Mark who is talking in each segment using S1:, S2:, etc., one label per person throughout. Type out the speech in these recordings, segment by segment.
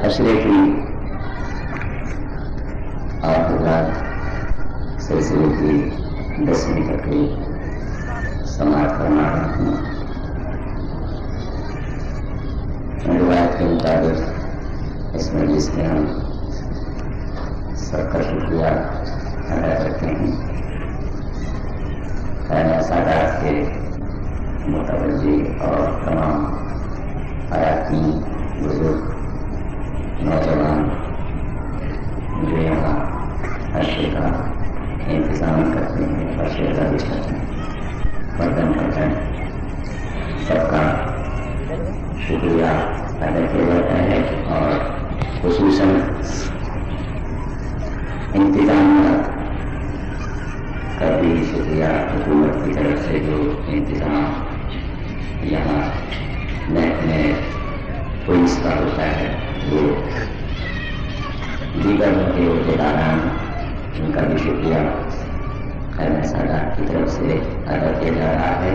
S1: اشرے کی اور حضرات سلسلے کی 10ویں تقریب سماعت فرما رہا ہوں۔ روایت کے مطابق اس مجلس میں ہم سب کا شکریہ ادا کرتے ہیں۔ خانہ سادات کے متوجہ اور تمام اراکین بزرگ نوجوان جو یہاں عرصے کا انتظام کرتے ہیں اور شہزادی کرتے ہیں، مردن کرتے ہیں، سب کا شکریہ ادا کیا جاتا ہے۔ اور خصوصاً انتظامیہ کا بھی شکریہ حکومت کی طرف سے جو انتظام یہاں محکمہ پولیس کا ہوتا ہے، وہ دیگر کے عہدیداران ان کا بھی شکریہ خانہ سادات کی طرف سے ادا کیا جا رہا ہے،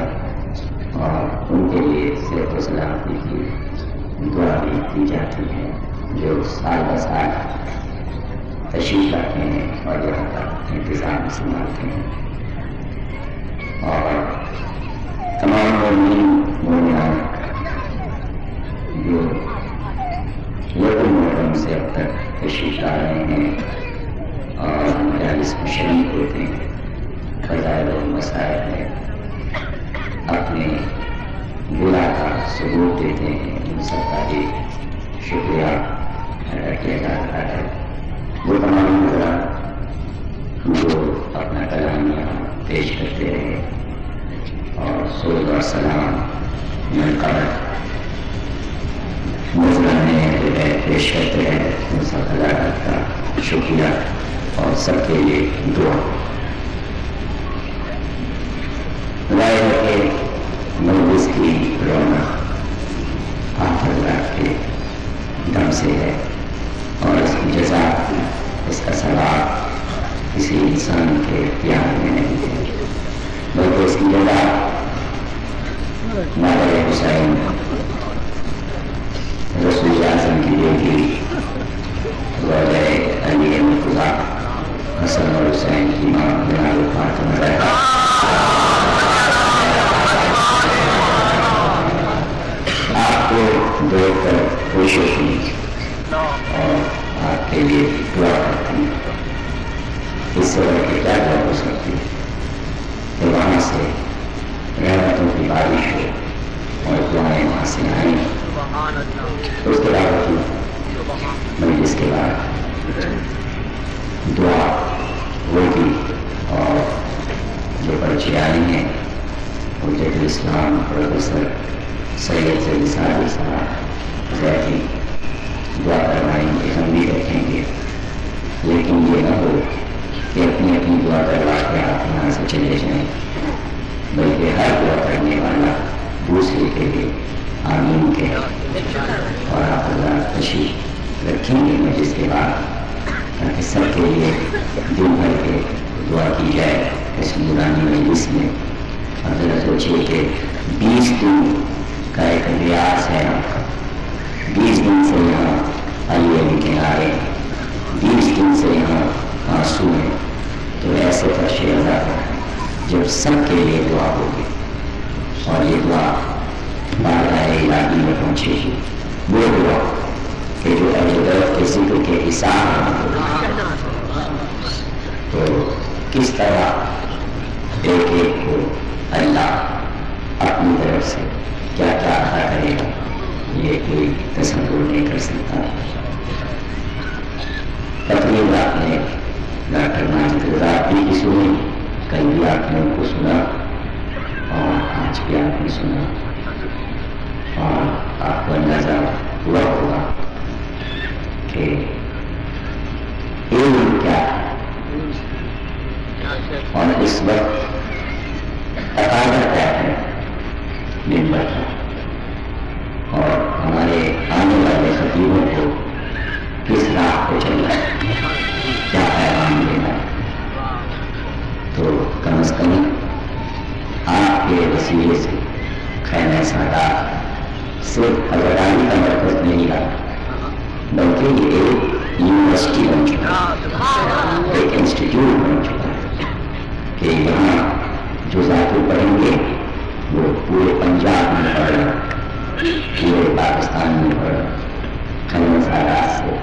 S1: اور ان کے لیے صحت و سلامتی کی دعا بھی کی جاتی ہے، جو سال بہ سال تشریف لاتے ہیں اور یہاں کا انتظام سنبھالتے ہیں۔ اور تمام مومنین مومنات جو یکم محرم سے اب تک تشریف لا رہے ہیں اور مجالس میں شریک ہوتے ہیں، فضائل و مسائل میں اپنے بلا کا ثبوت دیتے ہیں، ان سب کا بھی شکریہ ادا کیا جا رہا ہے۔ وہ تمام حضرات جو اپنا کلام یہاں پیش کرتے رہے اور سرود اور سلام منقبت نذرانے پیش کرتے رہے، ان سب حضرات کا شکریہ اور سب کے لیے دعا۔ ظاہر ہے کہ مجلس کی رونق آپ حضرات کے دم سے ہے، اور اس کی جزا، اس کا ثواب کسی انسان کے اختیار میں نہیں ہے، بلکہ اس کی جزا مادر حسین رسول اعظم کی بیٹی زوجہ علی مرتضیٰ حسن اور حسین کی ماں جناب فاطمہ زہرا آپ کو دیکھ کر خوش ہوتی اور آپ کے لیے دعا کرتی ہیں۔ اس سے بڑھ کے کیا دعا ہو سکتی ہے کہ وہاں سے رحمتوں کی بارش ہو اور دعائیں وہاں سے آئیں۔ اس کے بعد مجلس کے بعد دعا ہوگی، اور جو پرچے آئی ہیں حجت الاسلام پروفیسر سید سعدی صاحب زیدی دعا کروائیں گے، ہم بھی رکھیں گے، لیکن یہ نہ ہو کہ اپنی اپنی دعا کروا کے آپ یہاں سے چلے جائیں، بلکہ ہر دعا کرنے والا دوسرے کے لیے آمین کے اور آپ حضرات تشریف رکھیں گے مجلس کے بعد، تاکہ سب کے لیے دن بھر کے دعا کی جائے اس نورانی مجلس میں۔ اور ذرا سوچیے کہ 20 دن کا ایک ریاض ہے آپ کا، 20 دن سے یہاں علی علی کے نعرے، 20 دن سے یہاں آنسو ہیں، تو ایسے پر شہزاد جب سب کے لیے دعا ہوگی اور یہ دعا بارگاہ الہی میں پہنچے گی، وہ دعا کہ جو اہل بیت کے ذکر کے حساب تو کس طرح ایک ایک کو اللہ اپنی طرف سے کیا کیا عطا کرے گا، یہ کوئی تصور نہیں کر سکتا۔ تقریب آپ نے ڈاکٹر ماجد رضا بھی کی سنی، کل بھی آپ نے ان کو سنا اور آج بھی آپ نے سنا، اور آپ کو اندازہ ہوا ہوگا کہ علم کیا ہے، اور اس وقت تقاضا کیا ہے منبر کا، اور ہمارے آنے والے خطیبوں کو کس راہ پہ چلنا ہے، کیا پیغام دینا ہے۔ تو کم از کم آپ آپ کے وسیلے سے خیمہ سادات صرف حضرت علی کا مرکز نہیں رہا، بلکہ یہ ایک یونیورسٹی بن چکا ہے، ایک انسٹیٹیوٹ بن چکا ہے کہ یہاں جو ذاکر پڑھیں گے وہ پورے پنجاب میں پڑھ رہا، پورے پاکستان میں پڑھ رہا، خیمہ سادات سے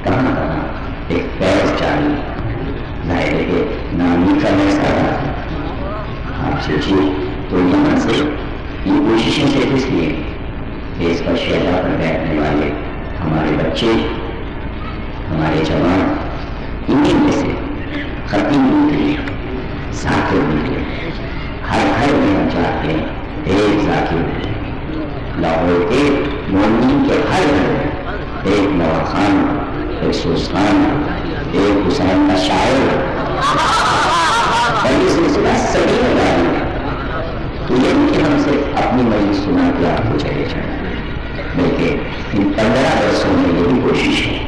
S1: کہاں کہاں ایک فیض جاری۔ ظاہر ہے کہ نامی خیمہ سادات آپ سوچیے، تو یہاں سے یہ کوششیں صرف اس لیے کہ اس پر شہدا پر بیٹھنے والے ہمارے بچے، ہمارے جوان، انہیں میں سے خطیب نکلے، ذاکر نکلے، ہر گھر میں ہم چاہتے ہیں ایک ذاکر نکلے، لاہور کے مومنین کے ہر گھر میں ایک نوا خان، ایک سوزخان، ایک حسین کا شاعر، اور یہ سلسلہ صدیوں جاری ہے۔ تو یہ نہیں کہ ہم صرف اپنی مجلس سنا کے آپ کو چلے جائیں، بلکہ ان 15 برسوں میں یہ بھی کوشش ہے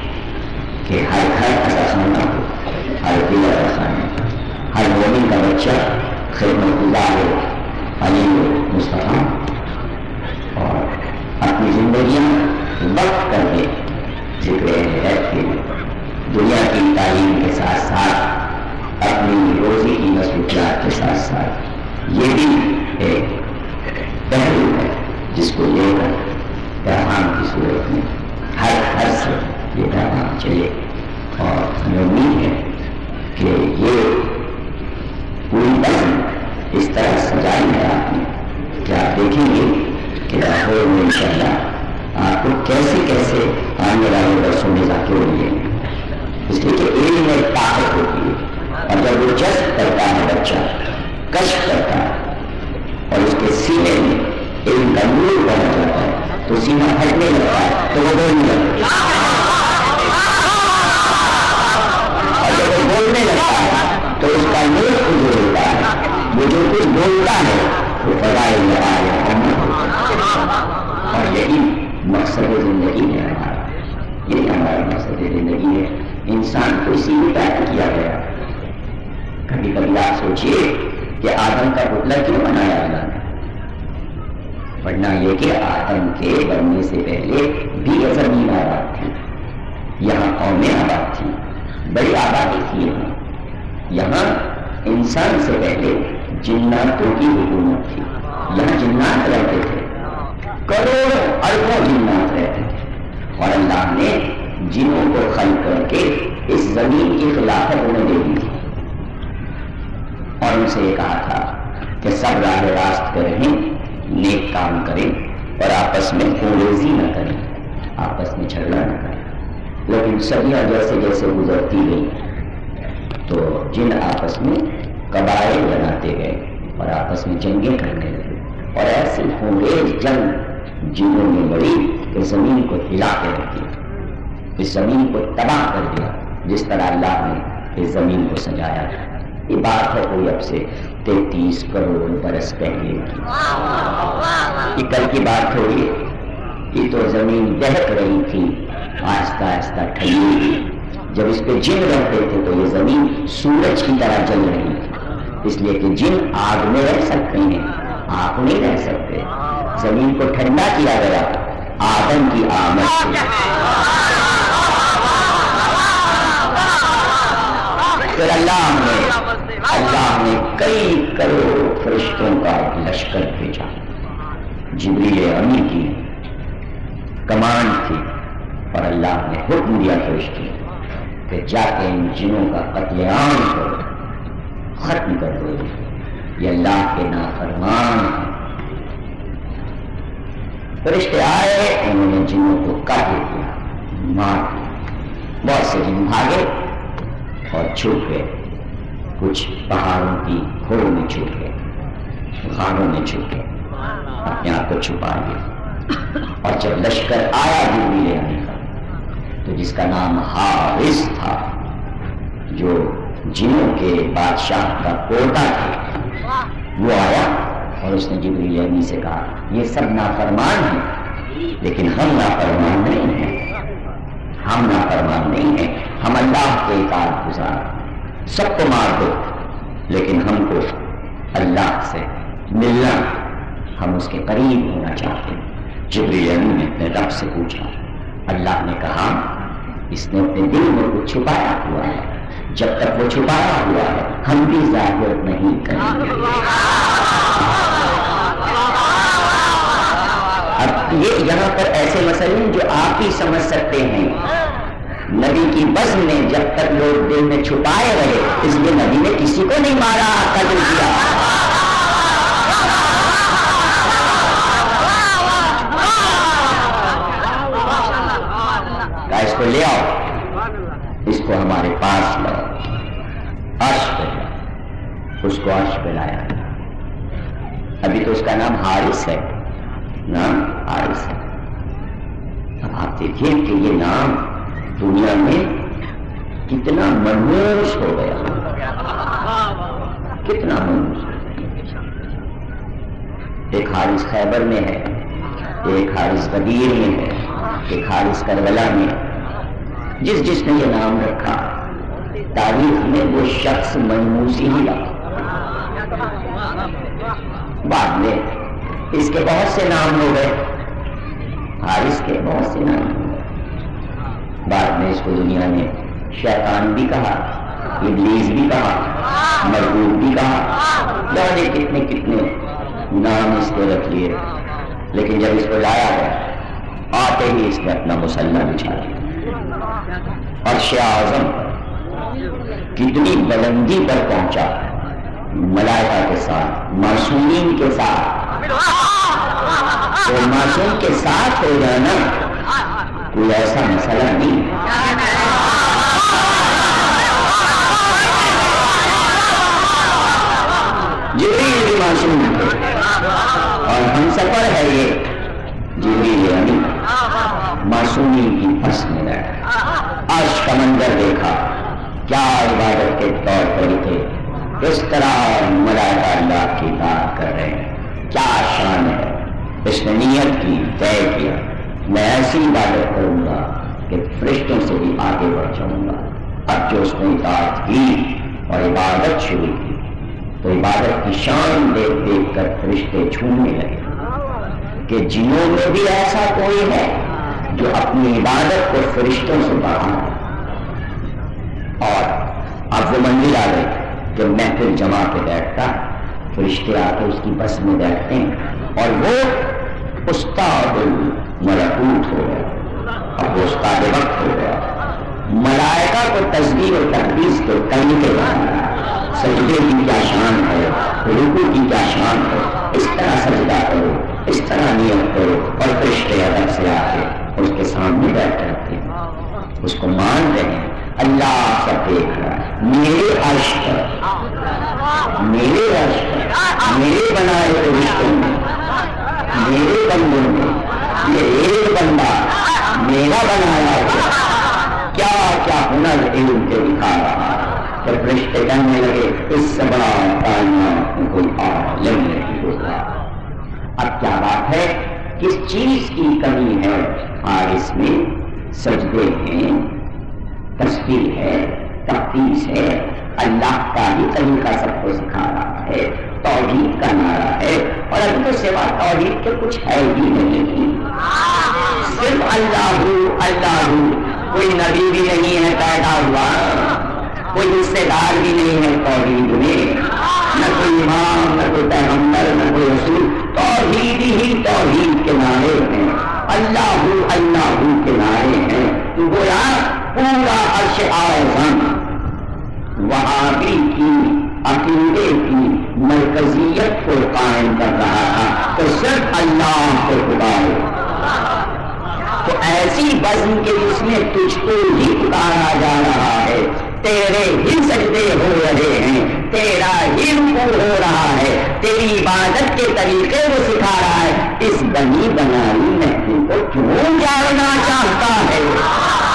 S1: کہ ہر گھر ایسا خانہ ہو، ہر دل کا خانہ، ہر مومن کا بچہ خدمت گزار ہو، علی ہو، مصطفیٰ، اور اپنی زندگیاں وقف کر کے ذکر ہدایت کے لیے دنیا کی تعلیم کے ساتھ ساتھ اپنی روزی کی مصروفیات کے ساتھ ساتھ یہ بھی ایک پہلو ہے جس کو لے کر پیغام کی صورت میں ہر گھر سے یہ پیغام چلے، اور ہمیں امید ہے کہ یہ پوری نظم اس طرح سجائی ہے آپ نے کہ آپ دیکھیں گے کہ لاہور میں انشاءاللہ آپ کو کیسے کیسے آنے والے برسوں میں ذاکر ملیں گے، اس لیے کہ علم میں طاقت ہوتی ہے، اور جب وہ جذب کرتا ہے بچہ، کشف کرتا ہے اور اس کے سینے میں علم کا نور بڑھ جاتا ہے تو سینہ پھٹنے لگتا ہے تو وہ بولنے لگتا ہے، اور جب وہ بولنے لگتا ہے تو اس کا نور کچھ ہوتا ہے، وہ جو کچھ بولتا ہے وہ فضائل میں آ جاتا ہے، اور یہی مقصد زندگی ہے ہمارا، یہی ہمارا مقصد زندگی ہے۔ انسان کو اسی لیے پیدا کیا گیا۔ کبھی کبھی آپ سوچئے کہ آدم کا پتلا کیوں بنایا اللہ نے؟ ورنہ یہ کہ آدم کے بننے سے پہلے بھی یہ زمین آباد تھی، یہاں قومیں آباد تھی، بڑی آبادی تھی یہاں انسان سے پہلے جناتوں کی حکومت تھی، یہاں جنات رہتے تھے، کروڑوں اربوں جنات رہتے تھے، اور اللہ نے جنوں کو خلق کر کے اس زمین کی خلافت انہیں دے دی تھی، اور ان سے یہ کہا تھا کہ سب راہ راست پہ رہیں، نیک کام کریں اور آپس میں خونریزی نہ کریں، آپس میں جھگڑا نہ کریں۔ لیکن صدیاں جیسے جیسے گزرتی گئی تو جن آپس میں قبائل بناتے گئے اور آپس میں جنگیں کرنے لگے، اور ایسی خونریز جنگ جنوں میں بڑی کہ زمین کو ہلا کے رکھ دیا، اس زمین کو تباہ کر دیا جس طرح اللہ نے اس زمین کو سجایا تھا۔ یہ بات ہے کوئی اب سے 33 کروڑ برس پہلے کی، یہ کل کی بات تھوڑی ہے، یہ تو زمین دہک رہی تھی، آہستہ آہستہ ٹھنڈی تھی، جب اس پہ جن رہتے تھے تو یہ زمین سورج کی طرح جل رہی تھی، اس لیے کہ جن آگ میں رہ سکتے ہیں، آپ نہیں رہ سکتے۔ زمین کو ٹھنڈا کیا گیا آدم کی آمد سے، پھر اللہ نے کئی کروڑ فرشتوں کا لشکر بھیجا، جبریل امین کی کمانڈ تھی، اور اللہ نے حکم دیا فرشتوں کہ جا کے ان جنوں کا قتل عام کرو، ختم کر دو، یہ اللہ کے نافرمان ہیں۔ فرشتے آئے، انہوں نے جنوں کو قتل کیا، مار دیا، بہت سے جن بھاگے اور چھپ گئے، کچھ پہاڑوں کی کھوڑوں میں چھپ گئے، غاروں میں چھپ گئے، اپنے آپ کو چھپا لیا۔ اور جب لشکر آیا جبریل امین کا، تو جس کا نام حارث تھا، جو جنوں کے بادشاہ کا پوتا تھا، وہ آیا اور اس نے جبریل امین سے کہا یہ سب نافرمان ہیں، لیکن ہم نافرمان نہیں ہیں، ہم نافرمان نہیں ہیں، ہم اللہ کے اطاعت گزار، سب کو مار دو لیکن ہم کو اللہ سے ملنا، ہم اس کے قریب ہونا چاہتے ہیں۔ جبریل امین نے اپنے رب سے پوچھا، اللہ نے کہا اس نے اپنے دل میں کچھ چھپایا ہوا ہے، جب تک وہ چھپایا ہوا ہے ہم بھی ظاہر نہیں کریں گے۔ اب یہ یہاں پر ایسے مسئلے ہیں جو آپ ہی سمجھ سکتے ہیں۔ نبی کی بزم میں جب تک لوگ دل میں چھپائے رہے، اس لیے نبی نے کسی کو نہیں مارا، قتل کیا۔ کہا اس کو لے آؤ، اس کو ہمارے پاس لاؤ، عرش پہ لاؤ۔ اس کو عرش پہ لایا۔ ابھی تو اس کا نام حارث ہے، نام حارث ہے۔ اب آپ دیکھیں کہ یہ نام دنیا میں کتنا منحوس ہو گیا، کتنا منحوس ہو گیا۔ ایک حارث خیبر میں ہے، ایک حارث غدیر میں ہے، ایک حارث کربلا میں۔ جس جس نے یہ نام رکھا تاریخ میں وہ شخص منحوسی ہی رہا۔ بعد میں اس کے بہت سے نام ہو گئے، حارث کے بہت سے نام ہو گئے۔ بعد میں اس کو دنیا میں شیطان بھی کہا، ابلیس بھی کہا، مرغوب بھی کہا، جانے کتنے کتنے نام اس کو رکھ لیے۔ لیکن جب اس کو لایا گیا، آتے ہی اس نے اپنا مسلح بچھا دیا۔ عرش اعظم کتنی بلندی پر پہنچا، ملائکہ کے ساتھ، معصومین کے ساتھ۔ تو معصوم کے ساتھ ہو جانا کوئی ایسا مسئلہ نہیں۔ جبریل بھی معصوم ہے اور ہم سفر ہے یہ جبریل امین معصومین کی پس میں رہا۔ عرش کا منظر دیکھا، کیا عبادت کے طور طریقے، کس طرح ملائکہ اللہ کی اطاعت کر رہے ہیں، کیا شان ہے۔ اس نے نیت کی، طے کیا، میں ایسی عبادت کروں گا کہ فرشتوں سے بھی آگے بڑھ جاؤں گا۔ اب جو اس نے اطاعت کی اور عبادت شروع کی تو عبادت کی شان دیکھ دیکھ کر فرشتے جھومنے لگے کہ جنوں میں بھی ایسا کوئی ہے جو اپنی عبادت کو فرشتوں سے بڑھا۔ اور اب وہ منزل آ گئی کہ محفل جما کے بیٹھتا، فرشتے آ کے اس کی بس میں بیٹھتے ہیں اور وہ استاد الملکوت ہو گیا، اب وہ استاد وقت ہو گیا۔ ملائکہ کو تسبیح و تقدیس کے طریقے بتانا، سجدے کی کیا شان ہے، رکوع کی کیا شان ہے، اس طرح سجدہ کرو، اس طرح نیت کرو، اور فرشتے ادب سے آ کے اس کے سامنے بیٹھ جاتے ہیں، اس کو مان رہے ہیں۔ اللہ سب دیکھ رہا ہے، میرے عرش پر، میرے عرش پر، میرے بنائے ہوئے رشتوں میں، میرے بندوں میں یہ ایک بندہ میرا بنایا ہوا کیا کیا ہنر علم کے دکھا رہا ہے۔ جب رشتے کرنے لگے اس سے بڑا کائنات میں کوئی عالم نہیں ہوگا۔ اب کیا بات ہے، کس چیز کی کمی ہے؟ حارث میں سجدے ہیں، تسبیح ہے، تقدیس ہے، اللہ کا ہی طریقہ سب کو سکھا رہا ہے، توحید کا نعرہ ہے، اور ابھی تو سوا توحید کے کچھ ہے ہی نہیں، صرف اللہ اللہ۔ کوئی نبی بھی نہیں ہے پیدا ہوا، کوئی حصے دار بھی نہیں ہے توحید میں، نہ کوئی امام، نہ کوئی پیغمبر، نہ کوئی رسول، توحید ہی توحید کے نعرے ہیں، اللہ اللہ کے نعرے ہیں۔ گویا پورا عرش اعظم وہابی کی عقیدے کی مرکزیت کو قائم کر رہا تھا تو صرف اللہ کو پکارو، تو ایسی بزم کے جس میں تجھ کو ہی پکارا جا رہا ہے، تیرے ہی سجدے ہو رہے ہیں، تیرا ہی رکوع ہو رہا ہے، تیری عبادت کے طریقے وہ سکھا رہا ہے، اس بنی بنائی محفل کو کیوں جانا چاہتا ہے؟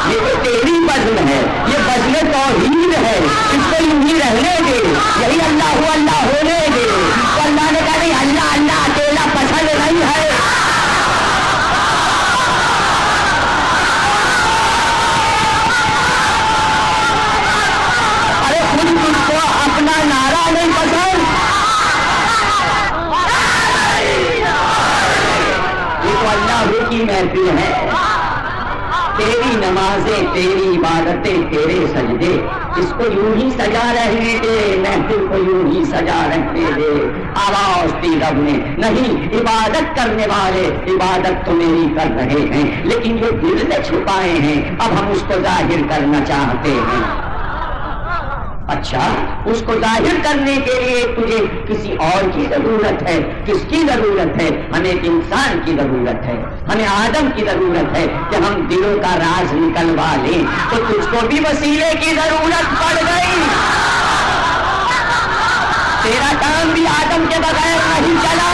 S1: یہ تو تیری بزم ہے، یہ بزم توحید ہے، اس کو یوں ہی رہنے دے، یہی اللہ اللہ ہونے دے۔ تو اللہ نے کہا نہیں، اللہ اللہ اکیلا پسند نہیں ہے۔ ارے خود تجھ کو اپنا نعرہ نہیں پسند، محفل ہے، تیری نمازیں، تیری عبادتیں، تیرے سجدے، اس کو یوں ہی سجا رہنے دے، محفل کو یوں ہی سجا رہنے دے۔ آواز دی رب نے، نہیں عبادت کرنے والے عبادت تو میری کر رہے ہیں، لیکن یہ دل میں چھپائے ہیں، اب ہم اس کو ظاہر کرنا چاہتے ہیں۔ اچھا، اس کو ظاہر کرنے کے لیے تجھے کسی اور کی ضرورت ہے؟ کس کی ضرورت ہے؟ ہمیں ایک انسان کی ضرورت ہے، ہمیں آدم کی ضرورت ہے کہ ہم دلوں کا راز نکلوا لیں، تو تجھ کو بھی وسیلے کی ضرورت پڑ گئی۔ تیرا کام بھی آدم کے بغیر نہیں چلا۔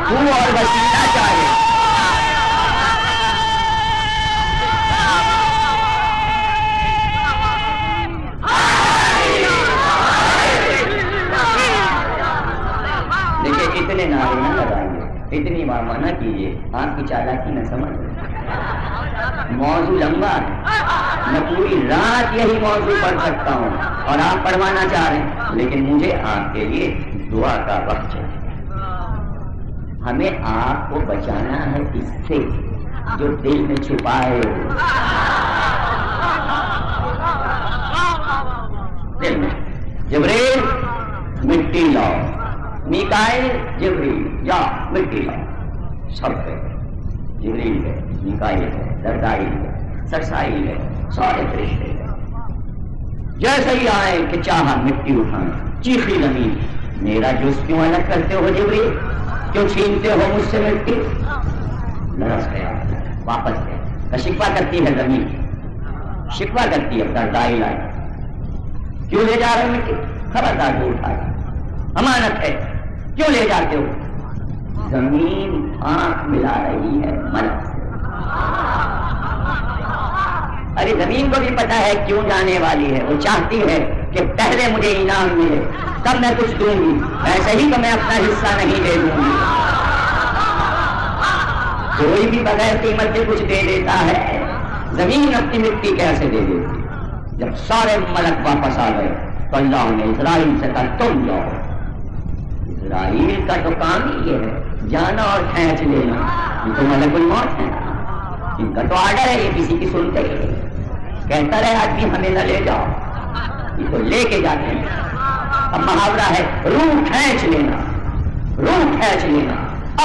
S1: تو اور وسیلہ چاہے، اتنے نعرے نہ لگائیے، اتنی ماما نہ کیجیے، آپ کی چالاکی نہ سمجھ۔ موضوع لمبا ہے، میں پوری رات یہی موضوع پڑھ سکتا ہوں اور آپ پڑھوانا چاہ رہے ہیں، لیکن مجھے آپ کے لیے دعا کا وقت چاہیے۔ ہمیں آپ کو بچانا ہے اس سے جو دل میں چھپائے ہو، دل میں۔ جبریل مٹی لاؤ، میکائیل جبریل جا مٹی لاؤ، سب ہے، جبریل ہے، میکائیل ہے، دردائیل ہے، سرسائیل ہے، سارے فرشتے ہیں۔ جیسے ہی آئے کہ چاہا مٹی اٹھانا، چیخی زمین، میرا جوز کیوں الگ کرتے ہو جبریل؟ کیوں چھینتے ہو مجھ سے مٹی؟ لرس گیا، واپس گیا، شکوہ کرتی ہے زمین، شکوہ کرتی ہے، دردائیل آئے، کیوں لے جا رہے مٹی؟ خبردار کو اٹھائے، امانت ہے، کیوں لے جاتے ہو؟ زمین آنکھ ملا رہی ہے ملک سے۔ ارے زمین کو بھی پتا ہے کیوں جانے والی ہے، وہ چاہتی ہے کہ پہلے مجھے انعام ملے تب میں کچھ دوں گی، ایسے ہی تو میں اپنا حصہ نہیں دے دوں گی۔ کوئی بھی بغیر قیمت کے کچھ دے دیتا ہے، زمین اپنی مٹی کیسے دے دیتی؟ جب سارے ملک واپس آ گئے تو اللہ نے اسرائیل سے کہا تم جاؤ۔ اسرائیل کا تو کام ہی یہ ہے، جانا اور کھینچ لینا، یہ تو ملک الموت ہے، ان کا تو آرڈر ہے، یہ کسی کی سنتے ہی نہیں۔ کہتا رہے آدمی ہمیں نہ لے جاؤ، یہ تو لے کے جاتے ہیں۔ اب محاورہ ہے روح کھینچ لینا، روح کھینچ لینا۔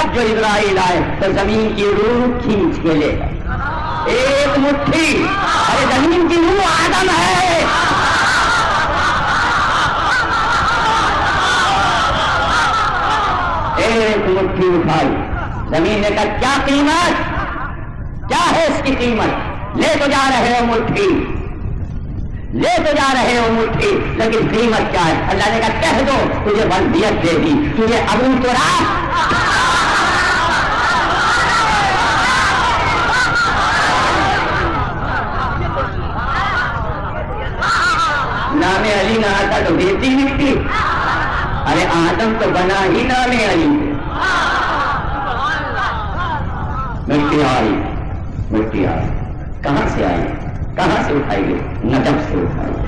S1: اب جو اسرائیل آئے تو زمین کی روح کھینچ کے لے گئے، ایک مٹھی۔ ارے زمین کی روح آدم ہے، ایک مٹھی اٹھائی، زمین نے کہا کیا قیمت، کیا ہے اس کی قیمت؟ لے تو جا رہے ہو مٹھی، لے تو جا رہے ہو مٹھی، لیکن قیمت کیا ہے؟ اللہ نے کہا کہہ دو تجھے ولدیت دے دی، تجھے ابو تراب۔ نام علی نہ آتا تو دیتی مٹی، ارے آدم تو بنا ہی نام علی سے۔ مٹی آئی، مٹی آئی، کہاں سے آئی؟ کہاں سے اٹھائی گئی؟ نجف سے اٹھائی گئی،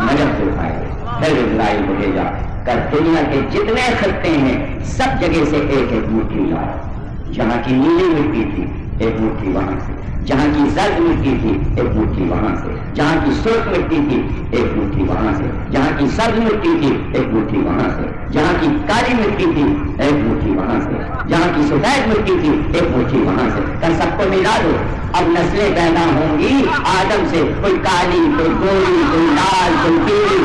S1: نجف سے اٹھائی گئی۔ پھر اسرائیل کو بھیجا کر دنیا کے جتنے خطے ہیں سب جگہ سے ایک ایک مٹھی لاؤ۔ جہاں کی نیلی مٹی تھی ایک مٹھی وہاں سے، جہاں کی زرد مٹی تھی ایک مٹھی وہاں سے، جہاں کی سرخ مٹی تھی ایک مٹھی وہاں سے، جہاں کی سبز مٹی تھی ایک مٹھی وہاں سے، جہاں کی کالی مٹی تھی ایک مٹھی وہاں سے، جہاں کی سفید مٹی تھی ایک مٹھی وہاں سے۔ کل سب کو ملا دو، اب نسلیں پیدا ہوں گی آدم سے، کوئی کالی، کوئی گوری، کوئی لال، کوئی پیلی۔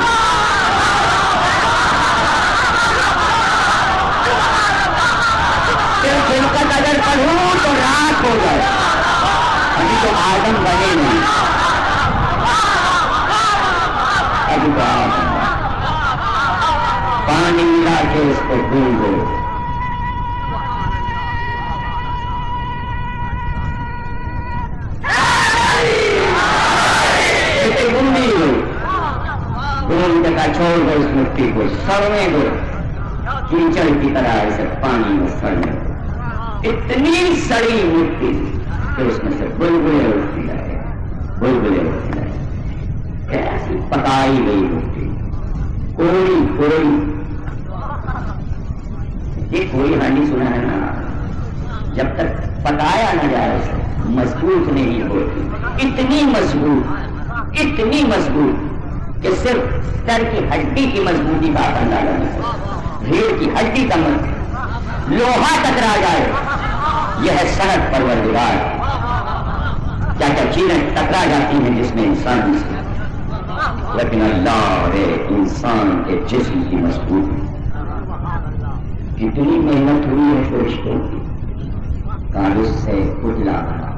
S1: خلقت اگر پڑھوں تو رات ہو جائے، ابھی تو آدم بنے نہیں، ابھی تو آدم پانی ملا کے اس کو بھول دو۔ بندی ہو بھول کا چھوڑ دو اس مٹی کو، سڑنے دو کیچڑ کی طرح اسے پانی میں سڑنے دو۔ اتنی سڑی مٹی کہ اس میں سے بلبلے اٹھتی رہے، بلبلے اٹھتی رہے، ایسی پکائی گئی مٹی، کوڑی کوڑی یہ کوئی ہانڈی سنا ہے نا، جب تک پکایا نہ جائے اسے مضبوط نہیں ہوتی. اتنی مضبوط کہ صرف سر کی ہڈی کی مضبوطی کا اندازہ نہیں، بھیڑ کی ہڈی کا لوہا ٹکرا جائے. یہ ہے صنعت پروردگار. کیا کیا چیزیں ٹکرا جاتی ہیں جس میں انسان سے، لیکن اللہ ہے انسان کے جسم کی مضبوطی. کتنی محنت ہوئی ہے فرشتوں کی، کاغذ سے پتلا بنا،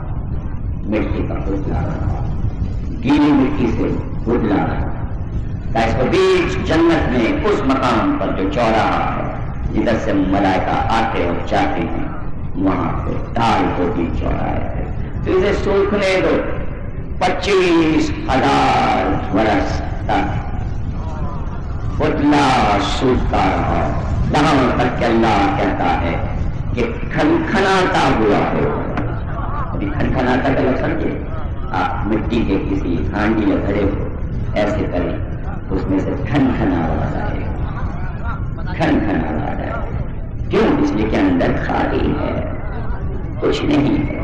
S1: مٹی کا پتلا بنا، گیلی مٹی سے پتلا بنا. اس کو بیچ جنت میں اس مقام پر جو چوراہا ہے جدھر سے ملائکہ آتے اور جاتے ہیں، وہاں پہ ڈال کو بھی چوراہے ہے. تو اسے سوکھنے دو 25,000 برس تک پتلا سوکھتا رہا، یہاں تک کہ اللہ کہتا ہے کہ کھنکھناتا ہوا ہو. ابھی کھنکھناتا کا لفظ سمجھے، آپ مٹی کے کسی ہانڈی میں بھرے ہو، ایسے کریں اس میں سے کھنکھنا آواز آئے، کھنکھنا آواز آئے. کیوں؟ اس لیے کہ اندر خالی ہے، کچھ نہیں ہے،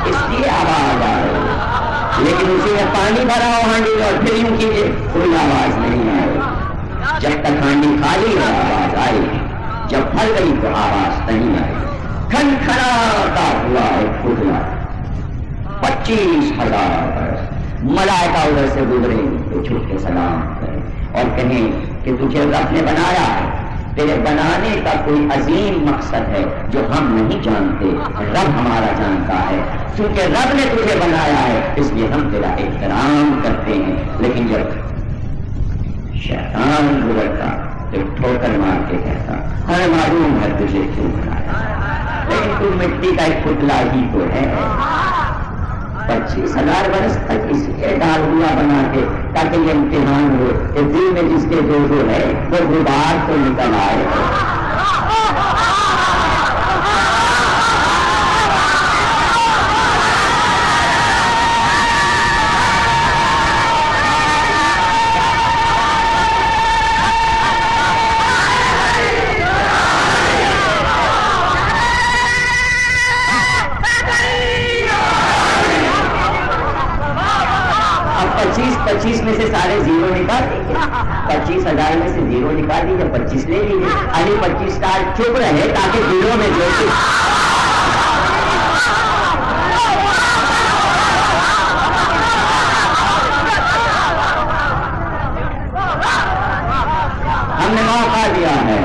S1: اس لیے آواز آ رہی ہے. لیکن اسی میں پانی بھرا ہو ہانڈی میں اور پھر یوں کیجیے، کوئی آواز نہیں آئے. جب تک ہانڈی خالی ہے آواز آئے، جب بھر گئی تو آواز نہیں آئے. کھنکھناتا ہوا ایک پتلا 25,000 برس. ملائکہ ادھر سے گزرے تو چھپ کے سلام کریں اور کہیں کہ تجھے رب نے بنایا ہے، تیرے بنانے کا کوئی عظیم مقصد ہے جو ہم نہیں جانتے، رب ہمارا جانتا ہے. کیونکہ رب نے تجھے بنایا ہے اس لیے ہم تیرا احترام کرتے ہیں. لیکن جب شیطان گزرتا تو ٹھوکر مار کے کہتا ہمیں معلوم ہے تجھے کیوں بنایا، لیکن تو مٹی کا ایک پتلا ہی تو ہے. 25,000 برس تک اس کے ڈال ہوا بنا کے تاکہ یہ امتحان ہو کہ دل میں جس کے جو ہے وہ غبار تو نکل آئے. پچیس میں سے سارے زیرو نکال دیجیے، 25,000 میں سے زیرو نکال دیجیے، 25 لے لیجیے. ابھی 25 سال چپ رہے تاکہ زیرو میں جو ہم نے موقع دیا ہے،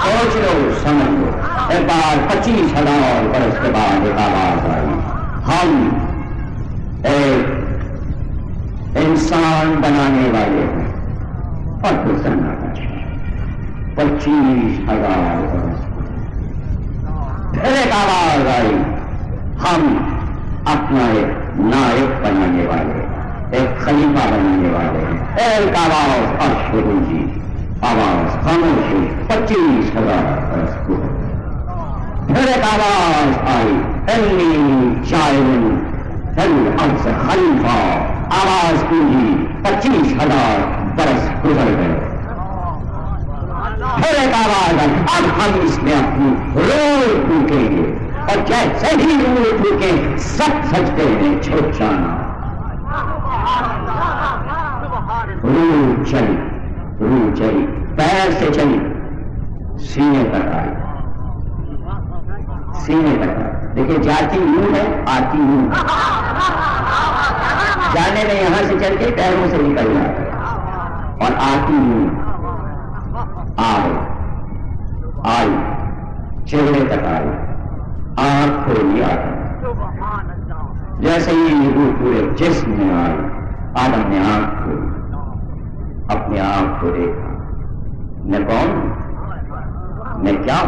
S1: سوچ لو سمجھ لو. ایک بار 25,000 برس کے بعد ایک آواز آئی، ہم ایک انسان بنانے والے ہیں. اور تو سناٹا 25,000 برس پھر ایک آواز آئی، ہم اپنا ایک نائب بنانے والے، ایک خلیفہ بنانے والے ہیں. ایک آواز اور شروع کی آواز خاموشی 25,000 برس کو. پھر ایک آواز آئی، انی جاعل فی الارض خلیفہ. آواز گونجی 25,000 برس گزر گئے. پھر ایک آواز آئی، اب ہم اس میں اپنی روح پھونکیں گے، اور جیسے ہی روح پھونکیں سب سجدے میں چھپ جانا. روح چلی پیر سے چلی سینے تک آئی. دیکھیں جاتی یوں ہے، آتی یوں. جانے میں یہاں سے چل کے پیروں سے نکل جاتے اور آتی یوں آئی چہرے تک آئی، آنکھ کھولی آدم. جیسے ہی روح پورے جسم میں آئی، آدم نے آنکھ کھولی، اپنے آپ کو دیکھا. میں کون؟ میں کیا؟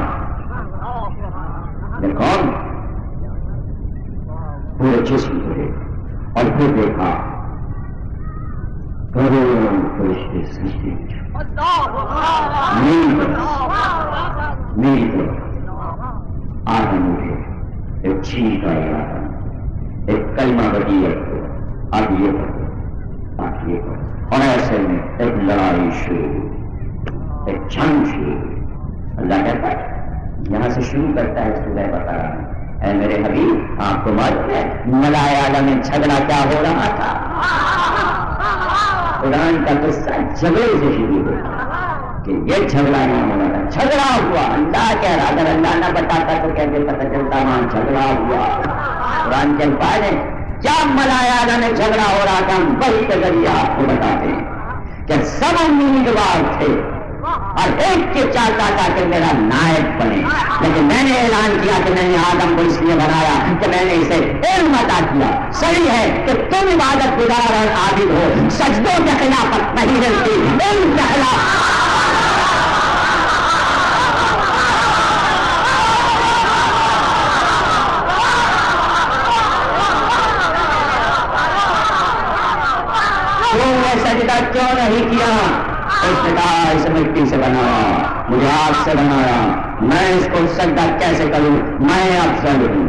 S1: میں کون؟ پورے جسم کو دیکھا اور پھر دیکھا کروڑوں فرشتے سجدے میری طرف. آدم اٹھے، ایک چھینک آئی آدم، ایک کلمہ بدیت کو اب یہ پڑھو، اب یہ پڑھو. اور ایسے میں ایک لڑائی شروع، ایک جنگ شروع. اللہ کہتا ہے یہاں سے شروع کرتا ہے سورہ بقرہ میں، اے میرے حبیب آپ کو معلوم ہے ملائے اعلیٰ میں جھگڑا کیا ہو رہا تھا؟ قرآن کا قصہ جھگڑے سے شروع ہوتا کہ یہ جھگڑا نہیں ہونا تھا، جھگڑا ہوا۔ اللہ کہہ رہا اگر اللہ نہ بتاتا تو کیسے پتہ چلتا وہاں جھگڑا ہوا؟ قرآن کے الفاظ ہے کیا ملائے اعلیٰ میں جھگڑا ہو رہا تھا، ہم وہی کے ذریعے آپ کو بتاتے ہیں کہ سب امیدوار تھے اور ایک کے چاہتا تھا کہ میرا نائب بنے، لیکن میں نے اعلان کیا کہ میں نے آدم کو اس لیے بنایا کہ میں نے اسے علم عطا کیا۔ صحیح ہے کہ تم عبادت گزار اور عابد ہو، سجدوں کے خلافت نہیں ملتی، علم کے خلاف۔ تم نے سجدہ کیوں نہیں کیا؟ اس نے کہا اس مٹی سے بنایا، مجھے آگ سے بنایا، میں اس کو سجدہ کیسے کروں؟ میں افضل ہوں۔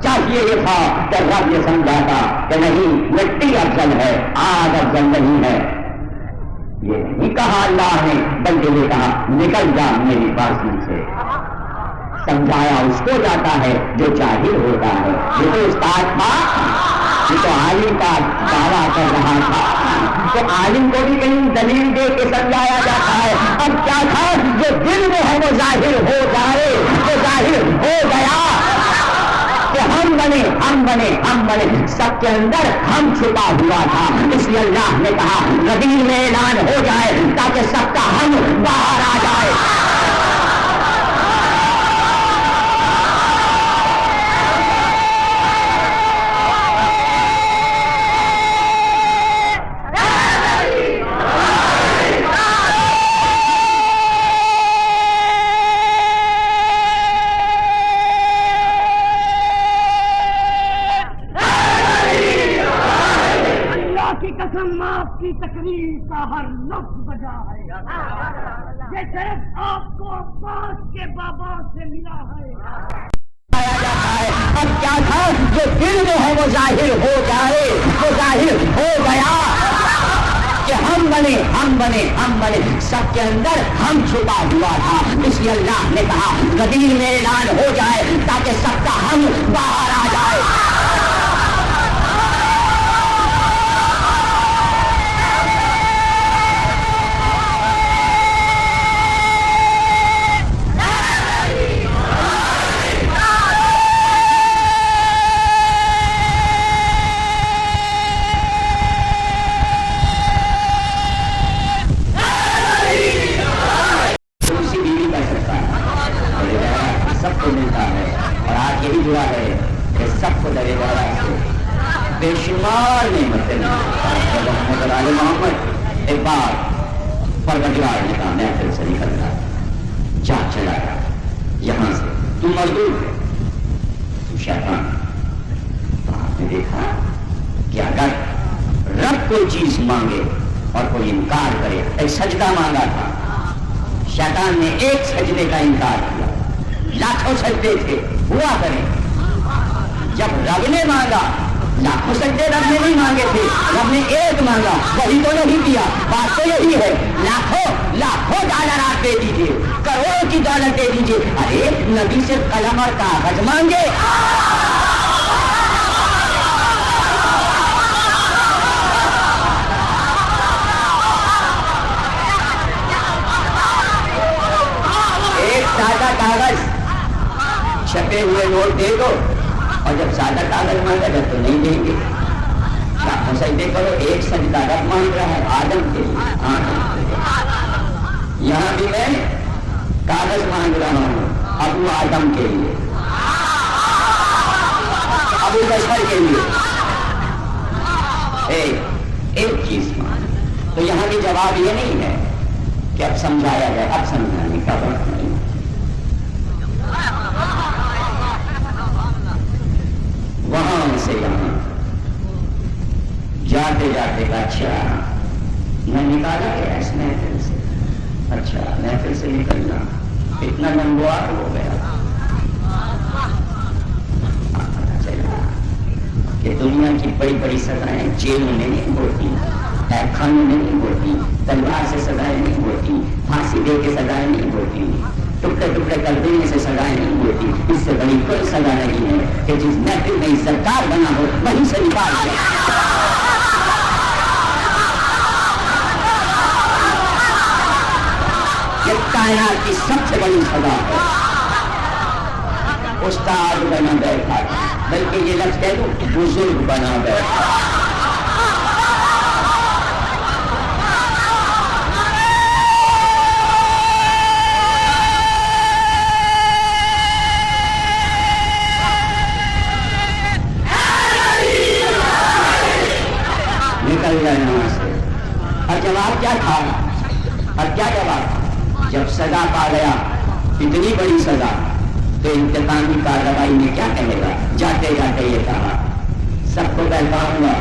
S1: چاہیے یہ تھا کہ رب یہ سمجھاتا کہ نہیں مٹی افضل ہے، آگ افضل نہیں ہے۔ یہ نہیں کہا اللہ نے، بلکہ یہ کہا نکل جا میری بازی سے۔ سمجھایا اس کو جاتا ہے جو جاہل ہوتا ہے۔ یہ تو استاد تھا، یہ تو عالم کا دعویٰ کر رہا تھا، تو عالم کو بھی کہیں دلیل دے کے سمجھایا جاتا ہے۔ اب کیا تھا جو دل میں ہے وہ ظاہر ہو جائے، وہ ظاہر ہو گیا کہ ہم بنے ہم بنے ہم بنے، سب کے اندر ہم چھپا ہوا تھا، اس لیے اللہ نے کہا غدیر میں اعلان ہو جائے تاکہ سب کا ہم باہر آ جائے۔
S2: آپ کی تقریر کا ہر لفظ بجا ہے، یہ صرف آپ کو عباس کے بابا سے ملا ہے۔
S1: اب کیا تھا جو دل میں ہے وہ ظاہر ہو جائے، وہ ظاہر ہو گیا کہ ہم بنے ہم بنے ہم بنے، سب کے اندر ہم چھپا ہوا تھا، اس لیے اللہ نے کہا غدیر میں اعلان ہو جائے تاکہ سب کا ہم باہر آ جائے۔ بے شمار نعمتیں محمد علی محمد ایک بار پروردگار نے کہا محفل سے نکل رہا جا چلا گیا یہاں سے، تم مزدور ہے، تو شیطان۔ تو آپ نے دیکھا کہ اگر رب کوئی چیز مانگے اور کوئی انکار کرے، ایک سجدہ مانگا تھا، شیطان نے ایک سجدے کا انکار کیا، لاکھوں سجدے تھے ہوا کریں، جب رب نے مانگا لاکھوں سجدے رب نے نہیں مانگے تھے، رب نے ایک مانگا وہی تو نہیں دیا۔ بات تو یہی ہے لاکھوں ڈالر آپ دے دیجیے، کروڑوں کی دولت دے دیجیے، ارے نبی سے قلم اور کاغذ مانگے۔ ایک سادہ کاغذ چھپے ہوئے نوٹ دے دو، اور جب سادہ کاغذ مانگا جب تو نہیں دیں گے۔ سجدے کرو، ایک سجدہ رب مانگ رہا ہے آدم کے لیے، یہاں بھی میں کاغذ مانگ رہا ہوں ابو آدم کے لیے، ابو بشر کے لیے، ایک چیز مانگ۔ تو یہاں بھی جواب یہ نہیں ہے کہ اب سمجھایا جائے، اب سمجھانے کا وقت نہیں۔ وہاں سے یہاں جاتے جاتے کا اچھا میں نکالا گیا اس محفل سے، اچھا محفل سے نکلنا اتنا لمبوار ہو گیا، چلا کہ دنیا کی بڑی بڑی سزائیں جیلوں میں نہیں ہوتی، خانوں میں نہیں ہوتی، تلوار سے سزائیں نہیں ہوتی، پھانسی دے کے سزائیں نہیں ہوتی، ٹکڑے ٹکڑے کر دینے سے سزائیں نہیں ہوتی. اس سے بڑی کوئی سزا نہیں ہے کہ جس محفل میں سرکار بنا ہو وہیں سے نکال دے. یہ کائنات کی سب سے بڑی سزا ہے. استاد بنا بیٹھا, بلکہ یہ لفظ کہہ دو بزرگ بنا بیٹھا. نکل گئے وہاں سے. اور جواب کیا تھا؟ اور کیا جواب؟ جب سزا پا گیا اتنی بڑی سزا تو انتقامی کارروائی میں کیا کہے گا؟ جاتے جاتے یہ کہا سب کو بہتاؤں گا,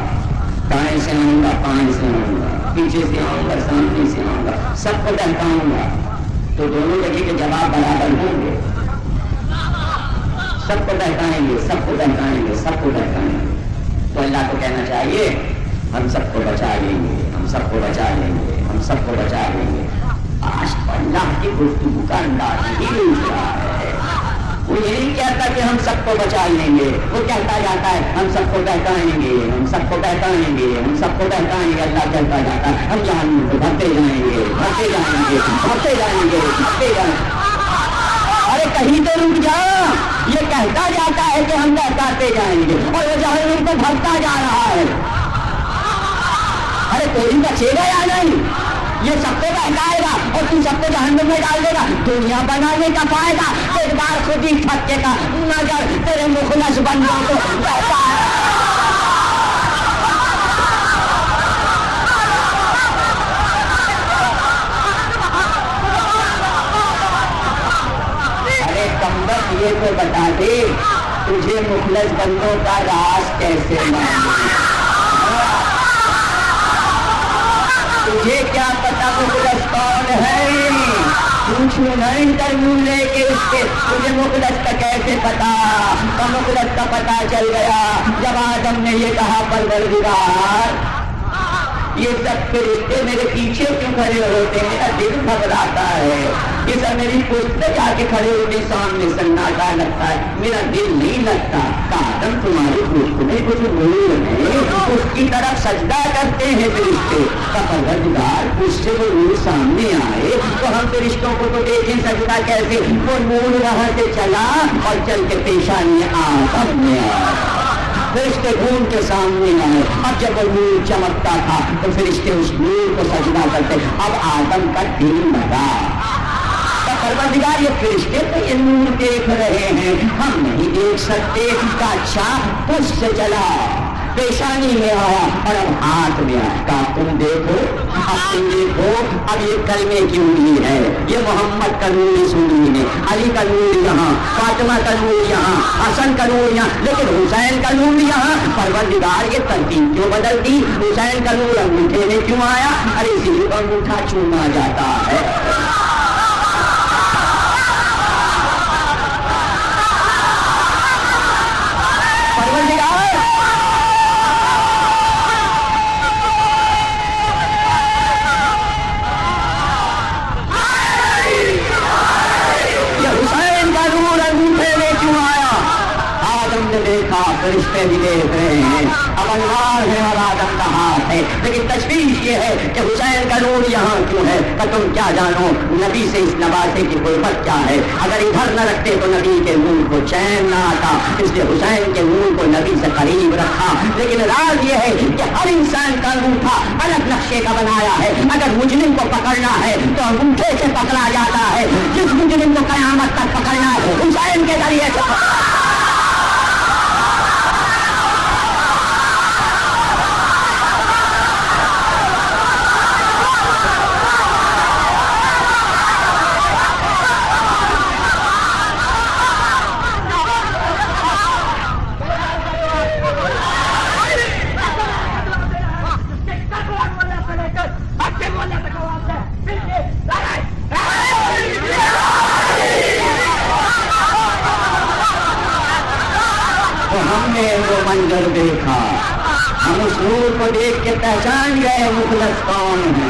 S1: دائیں سے آؤں گا, بائیں سے آؤں گا, پیچھے سے آؤں گا, سامنے سے آؤں گا, سب کو بہتاؤں گا. تو دونوں جگہ کے جواب برابر ہوں گے. سب کو بہتائیں گے, سب کو بہتائیں گے, سب کو بہتائیں گے. تو اللہ کو کہنا چاہیے ہم سب کو بچا لیں گے, ہم سب کو بچا لیں گے, ہم سب کو بچا لیں گے. آج اللہ کی گفتگو کا انداز ہی دوسرا ہے. وہ یہ نہیں کہتا کہ ہم سب کو بچا لیں گے, وہ کہتا جاتا ہے ہم سب کو بہتائیں گے, ہم سب کو بہتائیں گے, ہم سب کو بہتائیں گے. اللہ کہتا جاتا ہے ہم جہنم کو بھرتے جائیں گے, بھرتے جائیں گے, بھرتے جائیں گے, بھرتے جائیں گے. ارے کہیں تو رک جا. یہ کہتا جاتا ہے کہ ہم بہتاتے جائیں گے اور وہ جہنم کو بھرتا جا رہا ہے. ارے کوئی بچے گا یا نہیں؟ یہ سب کو بہتائے گا اور تم سب کو جہنم میں ڈال دے گا. دنیا بنانے کا فائدہ ایک بار خود ہی تھکے گا مگر تیرے مخلص بندوں کو بہتائے. ارے کمبخت یہ تو بتا دے تجھے مخلص بندوں کا راز کیسے معلوم؟ تجھے کیا پتا مخلص کون ہے؟ پوچھو نہ انٹرویو لے کے اس کے تجھے مخلص کا کیسے پتا؟ تو مخلص کا پتا چل گیا جب آدم نے یہ کہا پروردگار یہ سب فرشتے میرے پیچھے کیوں کھڑے ہوتے ہیں؟ میرا دل گھبراتا ہے. یہ سب میری پشت پہ جا کے کھڑے ہوتے سامنے سناٹا لگتا ہے, میرا دل نہیں لگتا. آدم تمہاری پشت میں کچھ نور ہے, اس کی طرف سجدہ کرتے ہیں فرشتے. پروردگار اس سے وہ نور سامنے آئے تو ہم فرشتوں کو تو دیکھیں سجدہ کیسے؟ وہ نور وہاں سے چلا اور چل کے پیشانی آدم میں آیا. فرشتے گھوم کے سامنے آئے. اب جب وہ نور چمکتا تھا تو فرشتے اس نور کو سجدہ کرتے. اب آدم کا دل لگا. پروردگار یہ فرشتے تو یہ نور دیکھ رہے ہیں, ہم نہیں دیکھ سکتے. کا اچھا اس سے چلا پیشانی میں آیا اور اب ہاتھ میں آیا. کہا تم دیکھو, اب تم دیکھو, اب یہ کلمے کی انگلی ہے, یہ محمد کا نور اس انگلی میں, علی کا نور یہاں, فاطمہ کا نور یہاں, حسن کا نور یہاں, لیکن حسین کا نور یہاں. پروردگار یہ ترتیب کیوں بدل دی؟ حسین کا نور انگوٹھے میں کیوں آیا؟ ارے اسی لیے انگوٹھا چوما جاتا ہے. دیکھا فرشتے بھی دیکھ رہے ہیں, اب انوار ہے اور آدم کا ہاتھ ہے, لیکن تشویش یہ ہے کہ حسین کا نور یہاں کیوں ہے؟ کہ تم کیا جانو نبی سے اس نواسے کی کوئی بچہ ہے. اگر ادھر نہ رکھتے تو نبی کے نور کو چین نہ آتا, اس لیے حسین کے نور کو نبی سے قریب رکھا. لیکن راز یہ ہے کہ ہر انسان کا انگوٹھا الگ نقشے کا بنایا ہے. اگر مجرم کو پکڑنا ہے تو انگوٹھے سے پکڑا جاتا ہے. جس مجرم کو قیامت تک پکڑنا ہے حسین کے ذریعے سے. ہم نے وہ منظر دیکھا, ہم اس نور کو دیکھ کے پہچان گئے مخلص کون ہے.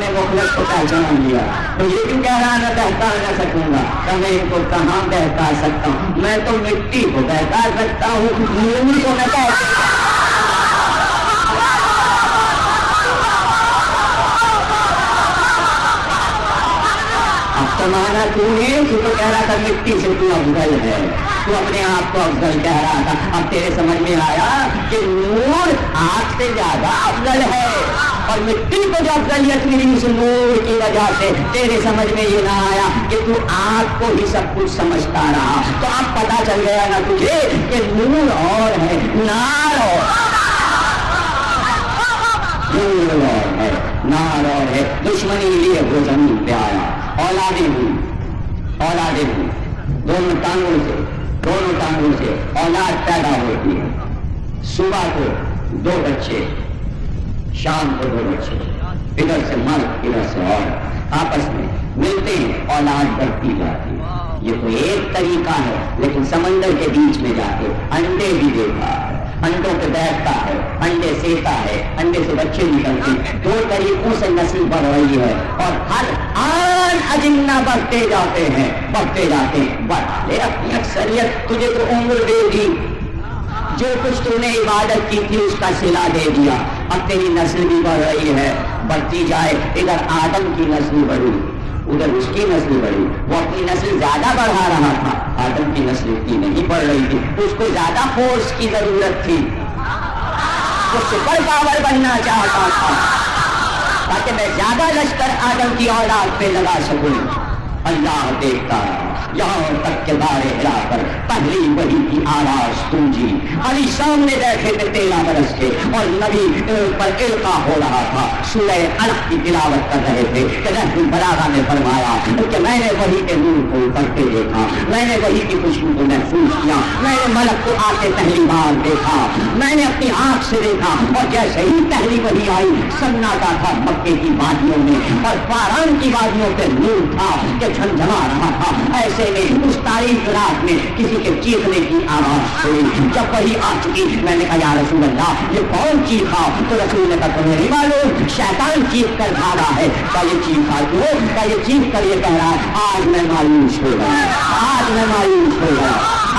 S1: نے مخلص کو پہچان لیا، تو یہ کیوں کہہ رہا میں بہتا نہ سکوں گا؟ کہ میں ان کو کہاں بہتا سکتا ہوں؟ میں تو مٹی کو بہتا سکتا ہوں، نور کو نہ کہہ اب تو مانا تو نے تو کہہ رہا تھا مٹی سے تو افضل ہے، تو اپنے آپ کو افضل کہہ رہا تھا، اب تیرے سمجھ میں آیا کہ نور آگ سے زیادہ افضل ہے، اور مٹی کو جو افضلیت ملی اس نور کی وجہ سے تیرے سمجھ میں یہ نہ آیا کہ تو آگ کو ہی سب کچھ سمجھتا رہا۔ تو اب پتا چل گیا نا تجھے کہ نور اور ہے، نار اور ہے، دشمنی لیے وہ زمین پہ آیا، اولادیں ہوئی دونوں ٹانگوں سے اولاد پیدا ہوتی ہے، صبح کو 2 بچے، شام کو 2 بچے، ادھر سے مرد ادھر سے عورت آپس میں ملتے ہیں، اولاد بڑھتی جاتی ہے۔ یہ تو ایک طریقہ ہے، لیکن سمندر کے بیچ میں جا کے انڈے بھی دیکھا ہے، انڈوں پہ بیٹھتا ہے، انڈے سیتا ہے، انڈے سے بچے نکلتے ہیں، 2 طریقوں سے نسل بڑھ رہی ہے، اور ہر آن اجنہ بڑھتے جاتے ہیں، بڑھا لے اپنی اکثریت، تجھے تو عمر دے دی، جو کچھ تو نے عبادت کی تھی اس کا صلہ دے دیا، اب تیری نسل بھی بڑھ رہی ہے، بڑھتی جائے، ادھر آدم کی نسل بڑھی، ادھر اس کی نسل بڑھی، وہ اپنی نسل زیادہ بڑھا رہا تھا، آدم کی نسل اتنی نہیں بڑھ رہی تھی، اس کو زیادہ فورس کی ضرورت تھی، وہ سپر پاور بننا چاہتا تھا تاکہ میں زیادہ لشکر آدم کی اولاد پہ لگا سکوں۔ اللہ دیکھتا رہا یہاں تک کہ دار ہرا پر پہلی وحی کی آواز گونجی، علی سامنے بیٹھے تھے 13 برس کے، اور نبی پر القاء ہو رہا تھا، سورہ علق کی تلاوت کر رہے تھے کہ نہج البلاغہ نے فرمایا کہ میں نے وحی کے نور کو اترتے دیکھا، میں نے وحی کی خوشبو کو محسوس کیا، میں نے ملک کو آتے پہلی بار دیکھا، میں نے اپنی آنکھ سے دیکھا، اور جیسے ہی پہلی وحی آئی سناٹا تھا مکے کی وادیوں میں، اور فاران کی وادیوں پہ نور تھا کہ جھمجھما رہا تھا، ایسے میں اس تاریخ رات میں کسی کے چیخنے کی آواز سنی، جب وہی آ چکی میں نے کہا یا رسول اللہ یہ کون چیخا؟ تو رسول نے کہا تمہیں نہیں معلوم شیطان چیخ کر بھاگا ہے۔ کہا یہ چیخا کیوں؟ کہا یہ چیخ کر یہ کہہ رہا ہے آج میں مایوس ہو گیا، آج میں مایوس ہو گیا،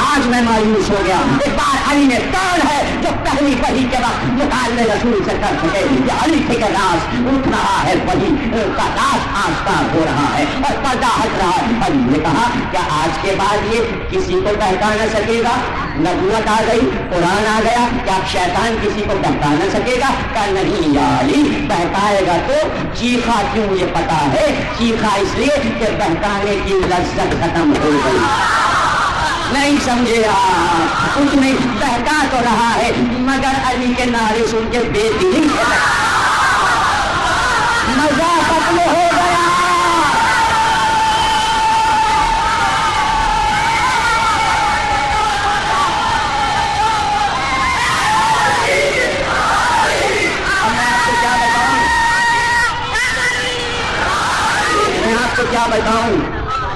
S1: آج میں مایوس ہو گیا۔ ایک بار علی نے کون ہے جو پہلی وحی کے وقت مکالمے رسول سے کر سکے؟ یہ علی کے راز اٹھ رہا ہے، وحی کا راز آستار ہو رہا ہے اور پردہ ہٹ رہا ہے۔ علی نے کہا کیا آج کے بعد یہ کسی کو بہکا نہ سکے گا؟ نبوت آ گئی، قرآن آ گیا، کیا شیطان کسی کو بہکا نہ سکے گا؟ کہا نہیں یا علی، بہکائے گا تو چیخا کیوں یہ پتا ہے، چیخا اس لیے کہ بہکانے کی لذت ختم ہو گئی۔ نہیں سمجھے آپ، کچھ نہیں، بہکا تو رہا ہے مگر علی کے نعرے سن کے بے دلی مزہ ختم ہو گیا۔ کیا بتاؤں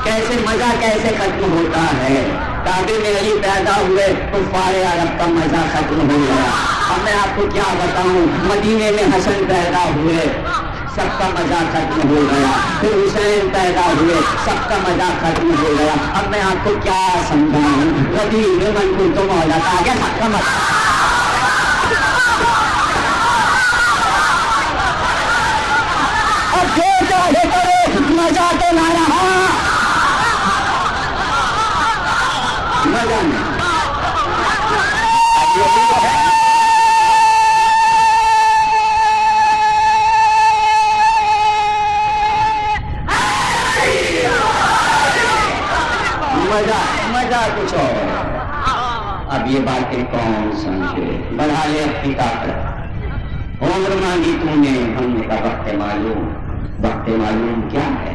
S1: کیسے مزہ کیسے ختم ہوتا ہے۔ کعبے میں علی پیدا ہوئے تو کفار عرب کا مزہ ختم ہو گیا۔ اب میں آپ کو کیا بتاؤں، مدینے میں حسن پیدا ہوئے سب کا مزہ ختم ہو گیا، پھر حسین پیدا ہوئے سب کا مزہ ختم ہو گیا۔ اب میں آپ کو کیا سمجھاؤں، ربیع من کنت مولا آ گیا سب کا مزہ۔ اب جو چاہے کرو مزہ تو نہ رہا، مزہ نہیں۔ مزہ کچھ اور۔ اب یہ باتیں کون سمجھے، بڑھا لے اپنی طاقت، عمر مانگی تو نے، ہم نے کہا وقت معلوم۔ وقت معلوم کیا ہے؟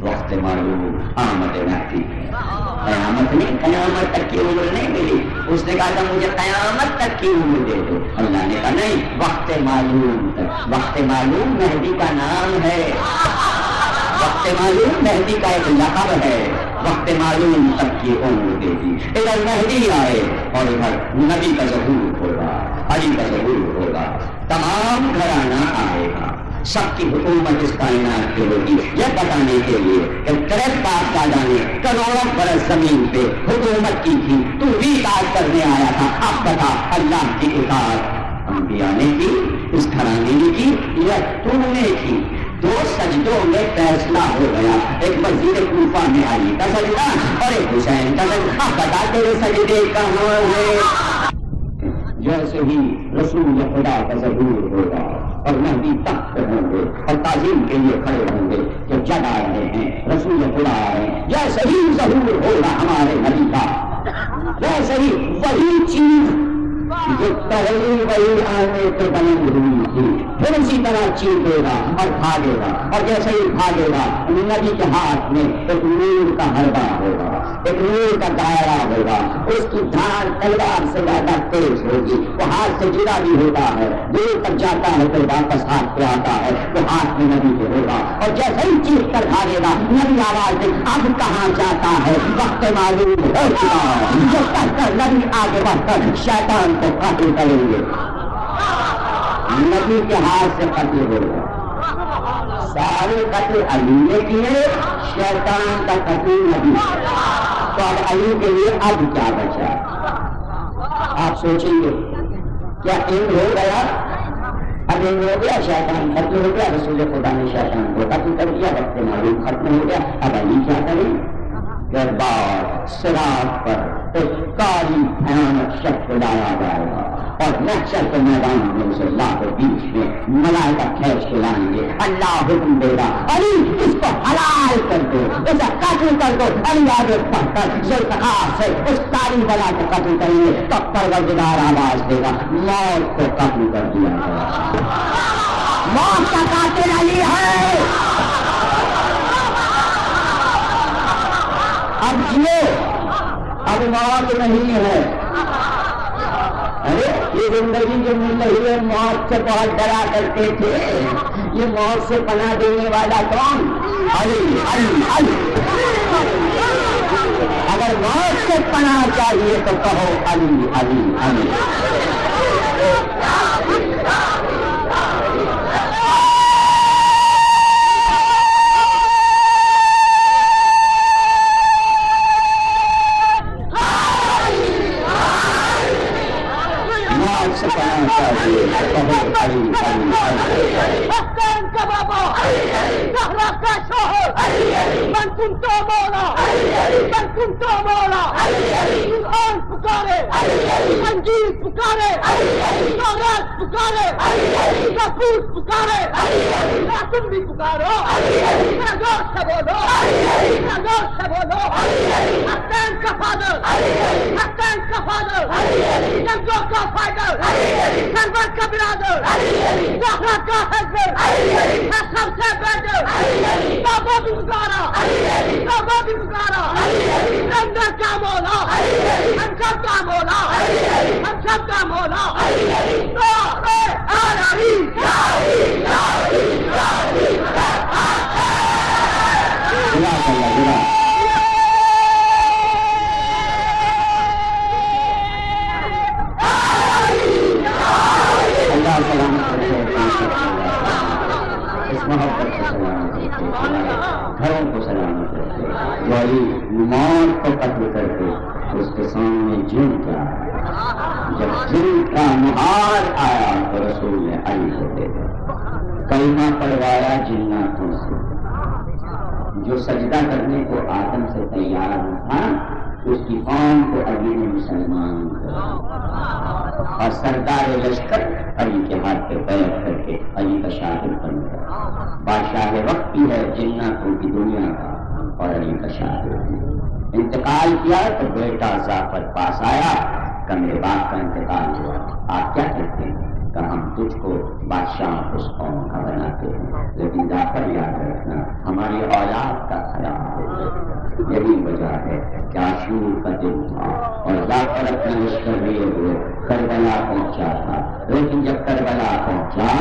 S1: وقت معلوم آمد مہدی ہے۔ قیامت نہیں، قیامت تک کی عمر نہیں ملی۔ اس نے کہا تھا مجھے قیامت تک کی عمر دے دو، اللہ نے کہا نہیں، وقت معلوم تک۔ وقت معلوم مہدی کا نام ہے، وقت معلوم مہدی کا ایک لقب ہے۔ وقت معلوم تک کی عمر دے دی، ادھر مہدی آئے اور ادھر نبی کا ظہور ہوگا، علی کا ظہور ہوگا، تمام گھرانہ آئے گا، سب کی حکومت اس کائنات کی ہوگی، یہ بتانے کے لیے کہ تیرے باپ دادا نے کروڑوں برس زمین پہ حکومت کی تھی، تو بھی اطاعت کرنے آیا تھا، اب بتا اللہ کی اطاعت انبیاء نے کی، اس گھرانے نے کی یا تو نے کی؟ 2 سجدوں میں فیصلہ ہو گیا، ایک مسجد کوفہ میں علی کا سجدہ اور ایک حسین کا سجدہ، اب بتا تیرے سجدے کہاں ہیں؟ جیسے ہی رسول خدا کا ظہور ہوگا اور مہدی تخت پہ ہوں گے اور تعظیم کے لیے کھڑے ہوں گے کہ جب آ رہے ہیں رسول خدا آ رہے ہیں، جیسے ہی ظہور ہوگا ہمارے نبی کا، ویسے ہی وہی چیز جو پہلی وہی آنے پہ بلند ہوئی تھی پھر اسی طرح چیخے گا اور بھاگے گا، اور جیسے ہی بھاگے گا نبی کے ہاتھ میں ایک نور کا حلبہ ہوگا، ایک نور کا دائرہ ہوگا، اس کی دھار تلوار سے زیادہ تیز ہوگی، وہ ہاتھ سے جدا بھی ہوتا ہے، دور تک جاتا ہے پھر واپس ہاتھ پہ آتا ہے، وہ ہاتھ میں نبی کے ہوگا، اور جیسے ہی چیخ کر بھاگے گا نبی آواز دے اب کہاں جاتا ہے، وقت معلوم ہو چکا ہے، جو کہہ کر نبی آگے بڑھ کر شیطان کو قتل کریں گے، نبی کے ہاتھ سے قتل ہوگا، سارے قتل علی نے کیے، شیطان کا قتل نبی، تو اب علی کے لیے اب کیا بچا؟ آپ سوچیں گے کیا ان ہو گیا؟ اب ان ہو گیا، شیطان ختم ہو گیا، رسول خدا نے شیطان کو قتل کر دیا، وقت معلوم ختم ہو گیا، اب علی کیا کریں؟ کہ بعد صراط پر ایک کالی بھیانک شخص لایا جائے گا اور محشر کے میدان میں اسے لا کے بیچ میں ملائکہ کھینچ کے لائیں گے، اللہ حکم دے گا علی اس کو حلال کر دو، اسے قتل کر دو، علی آگے بڑھ کر ذوالفقار سے اس کالی بلا کو قتل کریں گے، تب پروردگار آواز دے گا موت کو قتل کر دیا گیا، موت کا قاتل علی ہے، اب جیو، اب موت نہیں ہے۔ ارے یہ زندگی جو مل رہی ہے موت سے بہت ڈرا کرتے تھے، یہ موت سے پناہ دینے والا کون؟ علی علی علی۔ اگر موت سے پناہ چاہیے تو کہو علی علی علی۔
S2: حسین کا بابا، زہرا کا شوہر، من کنتو مولا، من کنتو مولا، قرآن پکارے، انجیل پکارے، تورات پکارے، زبور پکارے، کیا تم بھی پکارو؟ ذرا زور سے بولو، ذرا زور سے بولو، حسین کا فادر، حسین کا فادر، جنگوں کا فائدر، سرور کا برادر، زہرا کا حضرت، حسن سے بیٹر، بابا بھی پکارا، بابا بھی پکارا، لندر کا مولا، ہم سب کا مولا، ہم سب کا مولا،
S1: گھروں کو سلامت رکھے، وہی موت کو قتل کر کے اس کے سامنے جن کیا، جب جن کا نہار آیا تو رسول نے علی کو دے دیا، کلمہ پڑھوایا جناتوں سے، جو سجدہ کرنے کو آدم سے تیار تھا اس کی قوم کو علی نے مسلمان کیا، اور سردار لشکر علی کے ہاتھ پہ بیعت کر کے علی کا شاگرد بن گیا، بادشاہ وقت بھی ہے جناتوں کی دنیا کا اور علی کا شاگرد۔ انتقال کیا تو بیٹا جعفر پاس آیا کہ میرے باپ کا انتقال ہوا، آپ کیا کہتے ہیں؟ کہ ہم تجھ کو بادشاہ اس قوم کا بناتے ہیں، لیکن جعفر یاد رکھنا ہماری اولاد کا خیال ہے، یہی وجہ ہے کہ عاشور کا دن تھا اور جعفر اپنے لشکر لیے ہوئے کربلا پہنچا تھا، لیکن جب کربلا پہنچا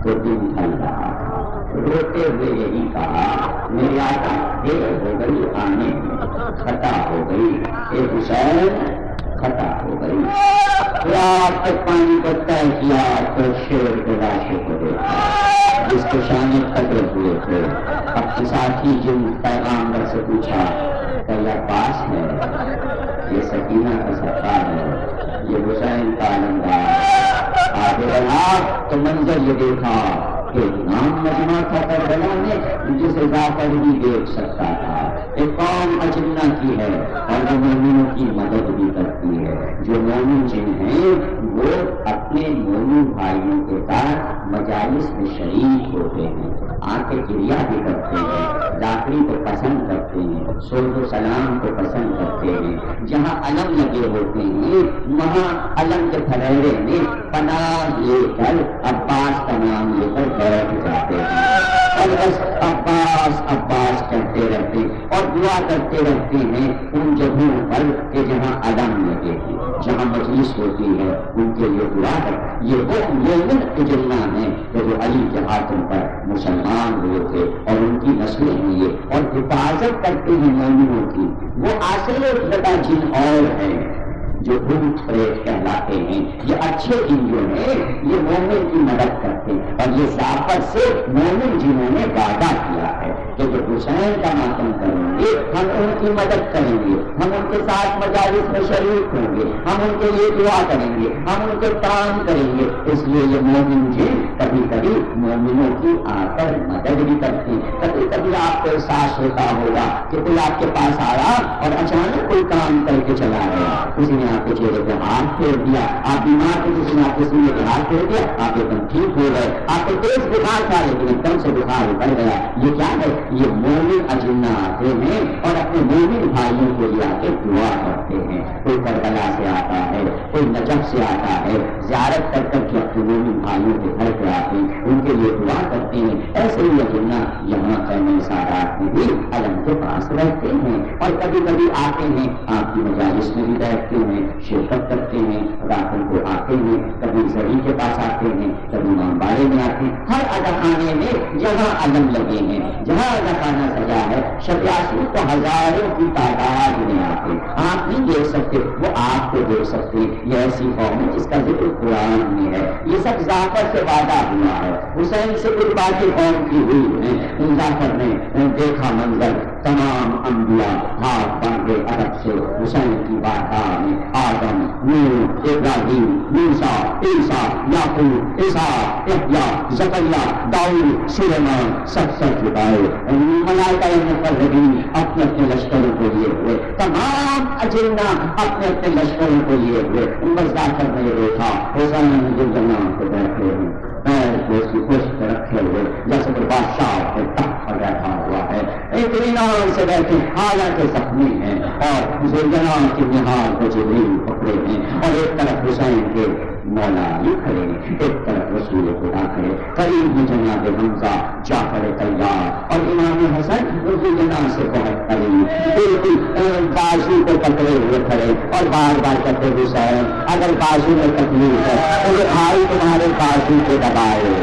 S1: تو دن ڈھل رہا تھا، روتے ہوئے یہی کہا میری آقا دیر ہو گئی آنے میں، خطا ہو گئی، اے حسین خطا ہو گئی، رات تک پانی کو طے کیا تو شیر کے لاشے کو دیکھا، جس کو شان قدر ہوئے تھے، اپنے ساتھی جن پیغامبر سے پوچھا کہ یہ عباس ہے، یہ سکینہ کا صدقہ ہے، یہ حسین کا علمدار۔ آگے بڑھا تو منظر یہ دیکھا کہ نام مجمع تھا کربلا میں جسے جعفر بھی دیکھ سکتا تھا۔ ایک قوم اجنہ کی ہے اور وہ مومنوں کی مدد بھی کرتی ہے۔ جو مومن جن ہیں وہ اپنے مومن بھائیوں کے ساتھ مجالس میں شریک ہوتے ہیں، آنکھیں کریا بھی کرتے ہیں، داخلی کو پسند کرتے ہیں، سلام و سلام کو پسند کرتے ہیں۔ جہاں علم لگے ہوتے ہیں وہاں علم کے پھریرے میں پناہ لے کر عباس کا نام لے کر بیٹھ جاتے ہیں اور بس عباس عباس کہتے رہتے اور دعا کرتے رہتے ہیں ان جگہوں پر کہ جہاں علم لگے ہیں، جہاں مجلس ہوتی ہے ان کے لیے دعا ہے۔ یہ وہ مومن اجلا ہیں کہ جو علی کے ہاتھوں پر مسلمان ہوئے تھے اور ان کی نسلیں ہوئی اور حفاظت کرتے ہیں مومنوں کی۔ وہ اصل زدہ جن اور ہیں جو بھوت پریت کہلاتے ہیں، یہ اچھے جن جو ہیں یہ مومن کی مدد کرتے ہیں اور یہ جعفر سے مومن جنہوں نے وعدہ کیا ہے کہ جو حسین کا ماتم کریں گے ہم ان کی مدد کریں گے، ہم ان کے ساتھ مجالس میں شریک ہوں گے، ہم ان کے لیے دعا کریں گے، ہم ان کے کام کریں گے۔ اس لیے یہ مومن جن کبھی کبھی مومنوں کی آ کر مدد بھی کرتے ہیں۔ کبھی کبھی آپ کو احساس ہوتا ہوگا کہ کوئی آپ کے پاس آیا اور اچانک کوئی کام کر کے چلا گیا، کسی نے آپ کے چہرے پہ ہاتھ پھیر دیا، آپ بیمار تھے کسی نے آپ کے سینے پہ ہاتھ پھیر دیا، آپ ایک دم ٹھیک ہو گئے، آپ کو تیز بخار تھا لیکن ایک دم سے بخار اتر گیا۔ یہ کیا ہے؟ یہ مومن اجنہ آتے ہیں اور اپنے مومن بھائیوں کو لے آ کے دعا کرتے ہیں۔ کوئی کربلا سے آتا ہے، کوئی نجف سے آتا ہے، زیارت کر کر کے اپنے مومن بھائیوں کے گھر پہ آتے ہیں، ان کے لیے دعا کرتے ہیں۔ ایسے ہی اجنہ یہاں خیمہ سارات میں بھی علم کے پاس رہتے ہیں اور کبھی کبھی آتے ہیں، آپ کی مجالس میں بھی بیٹھتے ہیں، شرکت کرتے ہیں، راتوں کو آتے ہیں، کبھی زری کے پاس آتے ہیں، کبھی امبارے میں آتے ہیں۔ ہر اداخانے میں جہاں علم لگے ہیں، جہاں اداخانہ سجا ہے، شب یاسین کو ہزاروں کی تعداد میں آتے ہیں۔ آپ نہیں دیکھ سکتے، وہ آپ کو دیکھ سکتے۔ یہ ایسی قوم ہے جس کا ذکر قرآن میں ہے۔ یہ سب جعفر سے وعدہ ہوا ہے، حسین سے کوئی باقی قوم کی ہوئی ہے۔ جعفر نے دیکھا منظر، تمام انبیاء ہاتھ باندھے عرب سے حسین کی بارگاہ میں، آدم، نوح، ابراہیم، موسیٰ، عیسیٰ، یعقوب، اسحاق، یحییٰ، زکریا، داؤد، سلیمان، سب جھکائے۔ ملائکہ مقربین اپنے اپنے لشکروں کو لیے ہوئے، تمام اجنہ اپنے اپنے لشکروں کو لیے ہوئے۔ بس جعفر نے دیکھا حسین جنان کو بیٹھے ہیں، پیر کو اس کی پشت پہ رکھے ہوئے جیسے کوئی بادشاہ کے تخت پر بیٹھا ہوا ہے، اطمینان سے بیٹھے، حالانکہ زخمی ہیں اور زلزلہ کی نہار کو جبریل پکڑے ہیں اور ایک طرف حسین کے مولا علی کھڑے ہیں، ایک طرف رسول خدا کھڑے، قریب میں جناب حمزہ، جعفر طیار اور امام حسن زلزلہ سے بہت قریب، بالکل بازو کو پکڑے ہوئے کھڑے اور بار بار کہتے حسین اگر بازو میں تکلیف ہے تو یہ بھائی تمہارے بازو کو دبائے،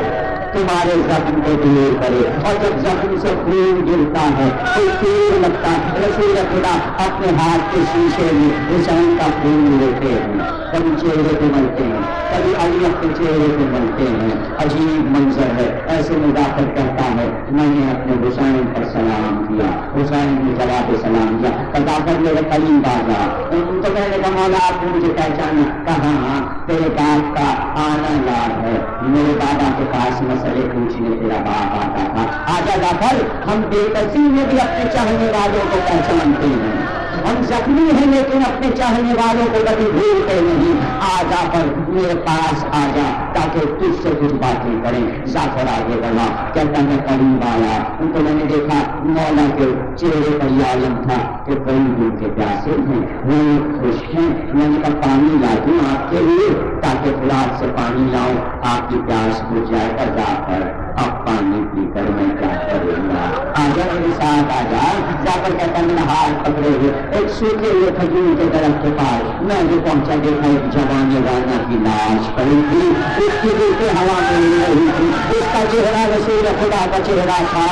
S1: تمہارے زخم کو دور کرے، اور جب زخم سے خون گرتا ہے کوئی تیر لگتا ہے، رسول خدا اپنے ہاتھ کے شیشے میں حسین کا خون لیتے ہیں، کبھی چہرے پہ ملتے ہیں، کبھی علی کے چہرے پہ ملتے ہیں۔ عجیب منظر ہے۔ ایسے میں جعفر کہتا ہے میں نے اپنے حسین پر سلام کیا، حسین نے جواب سلام دیا، جعفر میرے قریب آ جا، تو میں نے کہا مولا آپ نے مجھے پہچانا؟ کہا ہاں تیرے باپ کا آنا یاد ہے، میرے بابا کے پاس مسئلے پوچھنے تیرا باپ آتا تھا، آجا جعفر ہم بے کسی میں بھی اپنے چاہنے والوں کو پہچانتے ہیں، ہم زخمی ہیں لیکن اپنے چاہنے والوں کو کبھی بھولتے نہیں، آ جعفر میرے پاس آ جا تاکہ تجھ سے کچھ باتیں کریں۔ جعفر آگے بڑھا، کہتا میں قریب آیا تو میں نے دیکھا مولا کے چہرے پر یہ عالم تھا کہ کئی دن کے پیاسے ہیں، وہ خشک ہیں، میں نے کہا پانی لا دوں آپ کے لیے تاکہ فلاد سے پانی لاؤں، آپ کی پیاس بجھ جائے گا۔ جعفر اب پانی پی کر میں کیا کروں گا، آجا میرے ساتھ آجا۔ جعفر کہتا میرا ہاتھ پکڑے ہوئے ایک سوکھے ہوئے کھجور کے درخت کے پاس میں جو پہنچا، دیکھا ایک جوان رانا کی لاش پڑی تھی، اس کی روحیں ہوا میں اڑ رہی تھی، اس کا چہرہ رسول خدا کا چہرہ تھا۔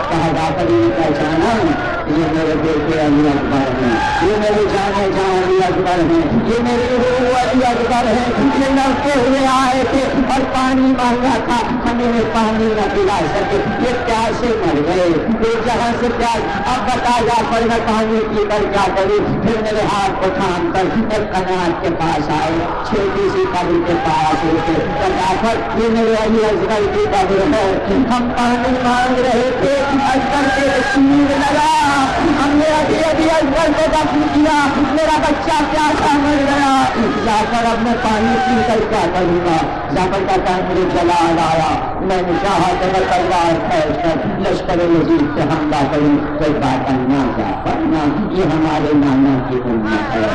S1: کہا جعفر نے پہچانا؟ یہ میرے بیٹے علی اکبر ہیں، یہ میرے جانے جان علی اکبر ہیں، یہ میری روح علی اکبر ہیں، یہ لڑتے ہوئے آئے تھے اور پانی مانگا تھا، ہمیں پانی نہ پلا سکے، یہ پیاسے مر گئے، ایک جگہ سے پیاس، اب بتا جا پر میں پانی پی کر کیا کروں؟ پھر میرے ہاتھ کو تھام کر ایک قناعت کے پاس آئے، چھوٹی سی قبر کے پاس ہوتے جعفر یہ میرے علی اصغر کی قبر ہے، ہم پانی مانگ رہے تھے، اصغر کے تیر لگا، ہم نے ابھی اصغر کو دفن کیا، میرا بچہ پیاسا مر گیا، جعفر اب میں پانی پی کر کیا کروں گا؟ جعفر کہتا ہے مجھے جلال آیا، میں نے چاہا کہ میں تلوار کھینچ کر لشکر یزید پہ حملہ کروں، کوئی بات نہ جعفر نہ، یہ ہمارے نانا کی امت ہے،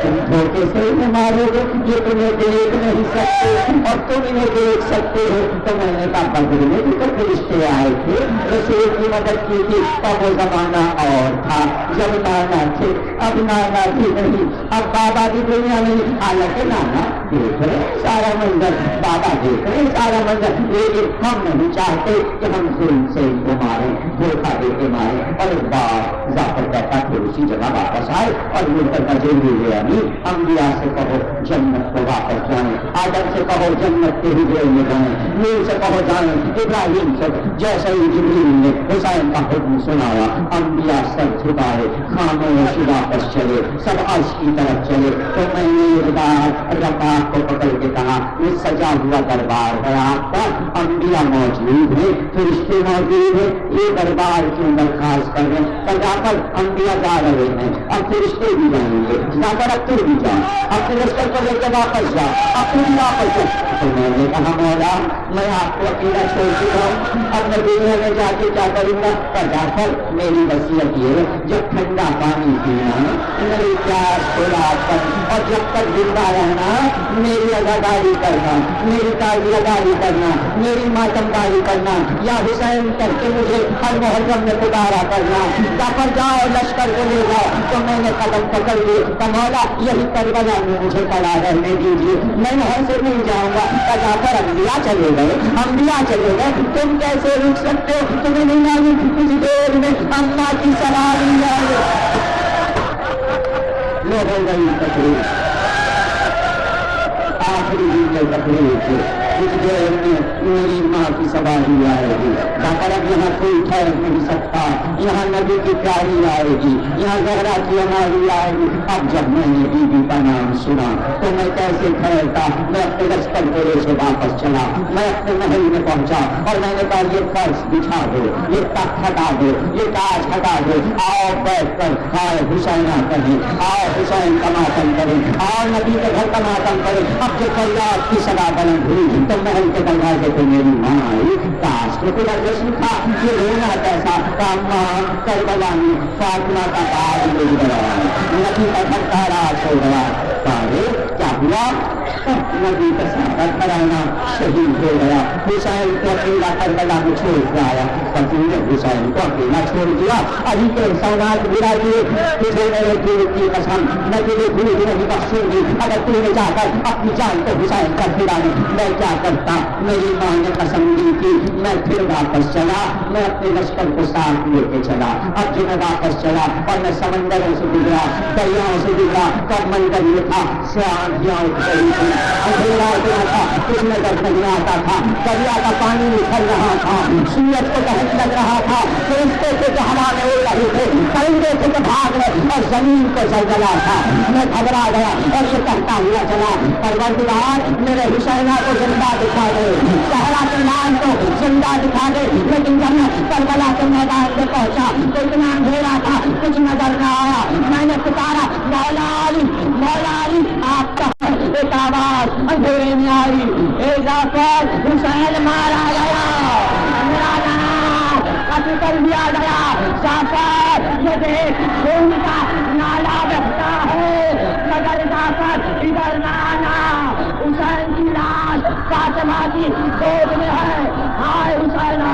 S1: تم دھوکے سے انہیں مارو گے، یہ تمہیں دیکھ نہیں سکتے اور تم انہیں دیکھ سکتے ہو۔ تو میں نے کہا بدر میں بھی تو فرشتے آئے تھے، رسول کی مدد کی تھی، تب وہ زمانہ اور تھا جب نانا تھے، اب نانا بھی نہیں، اب بابا بھی دنیا میں، حالانکہ نانا دیکھ رہے سارا منظر، بابا دیکھ رہے سارا منظر، لیکن ہم نہیں چاہتے کہ ہم ظلم سے ان کو ماریں، دھوکہ دے کے ماریں۔ اور ایک بار جعفر کہتا پھر اسی جگہ واپس آئے اور مل کر نظر ہوئے انبیاء سے کہو جنت کو واپس جائیں، آدم سے کہو جنت کے حجرے میں جائیں، نوح سے کہو جائیں، ابراہیم سے، جیسے ہی جبریل نے حسین کا حکم سنایا، انبیاء سر جھکائے، خاموش واپس چلے، سب عرش کی طرف چلے۔ تو میں نے ایک بار رفاق کو پکڑ کے کہا یہ سجا ہوا دربار ہے آپ کا، انبیاء موجود ہیں، فرشتے موجود ہیں، یہ دربار کیوں درخواست کر رہے ہیں؟ جعفر انبیاء جا رہے ہیں، اب فرشتے بھی جائیں گے، جعفر اب تو بھی جا، اپنے لشکر کو لے کے واپس جا، اپنی واپس جا۔ تو میں نے کہا مولا میں آپ کو اکیلا چھوڑ چکا ہوں، اب میں دنیا میں جا کے کیا کروں گا؟ پر جعفر میری وصیت یہ ہے جب ٹھنڈا پانی پینا میری پیاس کو یاد کر، اور جب تک زندہ رہنا میری اداکاری کرنا، میری تازیاداری کرنا، میری ماتمداری کرنا، یا حسین کر کے مجھے ہر محرم میں پکارا کرنا، جعفر جاؤ لشکر کو لے جاؤ۔ تو میں نے قدم پکڑ لی، مولا یہی کربلا میں مجھے پڑا رہنے دیجیے، میں وہاں سے نہیں جاؤں گا۔ جعفر انبیاء چلے گئے، انبیاء چلے گئے، تم کیسے رک سکتے ہو؟ تمہیں نہیں معلوم کچھ دیر میں اللہ کی سواری آئے، یہ ہو گئی تقریر، آخری دن میں تقریر تھی، کچھ دیر میں میری ماں کی سواری آئے گی، جعفر اب یہاں کوئی ٹھہر نہیں سکتا، یہاں نبی کی پیاری آئے گی، یہاں زہرا کی ہماری آئے گی۔ اب جب میں نے بی بی کا نام سنا تو میں کیسے ٹھہرتا، میں اپنے لشکر گھوڑے سے واپس چلا، میں اپنے محل میں پہنچا اور میں نے کہا یہ فرش بچھا دو، یہ تخت ہٹا دو، یہ تاج ہٹا دو، آؤ بیٹھ کر آئے حسینہ کریں، آؤ حسین کا ماتم کریں، آؤ نبی کے گھر کا ماتم کریں۔ اب جو فریاد کی صدا بلند ہوئی تو محل کے دروازے پہ میری ماں آئی، کاش کو پورا جشن تھا، یہ رونا کیسا تھا؟ ماں کربلا میں فاطمہ کا تاج مل گیا، نبی کا گھر تاراج ہو گیا، کیا ہوا؟ نبی کا ساتھ کرانا شہید ہو گیا، حسین کو اکیلا کربلا میں چھوڑ کے آیا، پتی نے حسین کو اکیلا چھوڑ دیا، علی کے احسانات گرا دیے، تجھے میرے دل کی قسم میں تجھے بھول نہیں بخشوں گی اگر تو نے جا کر اپنی جان کو حسین پر پھرانے۔ میں کیا کرتا، میری ماں نے قسم دی تھی، میں پھر واپس چلا، میں اپنے لشکر کو ساتھ لے کے چلا۔ اب جو میں واپس چلا اور میں سمندروں سے گزرا، دریاؤں سے گزرا، تو منظر یہ تھا سیاحیاں اٹھ رہی تھی، اندھیرا اتنا تھا کچھ نظر نہیں آتا تھا، دریا کا پانی نکل رہا تھا، سورج کو دہک لگ رہا تھا، فرشتے تھے جو ہوا میں اڑ رہے تھے، پرندے تھے جو بھاگ رہے، اور زمین کو زلزلہ تھا۔ میں گھبرا گیا اور یہ کہتا ہوا چلا پروردگار میرے حسینہ کو زندہ دکھا دے، صحرا کے نام کو زندہ دکھا دے۔ لیکن جب میں کربلا کے میدان میں پہنچا تو اتنا اندھیرا تھا کچھ نظر نہ آیا، میں نے پکارا مولا علی، مولا علی، آپ کا ایک آواز اندھیرے میں آئی، اے جعفر حسین مارا گیا، میرا نام قتل کر دیا گیا، جعفر یہ دیکھ خون کا نالا بہتا ہے، مگر جعفر ادھر نہ آنا، حسین کی لاش فاطمہ کی گود میں ہے، ہائے حسینہ۔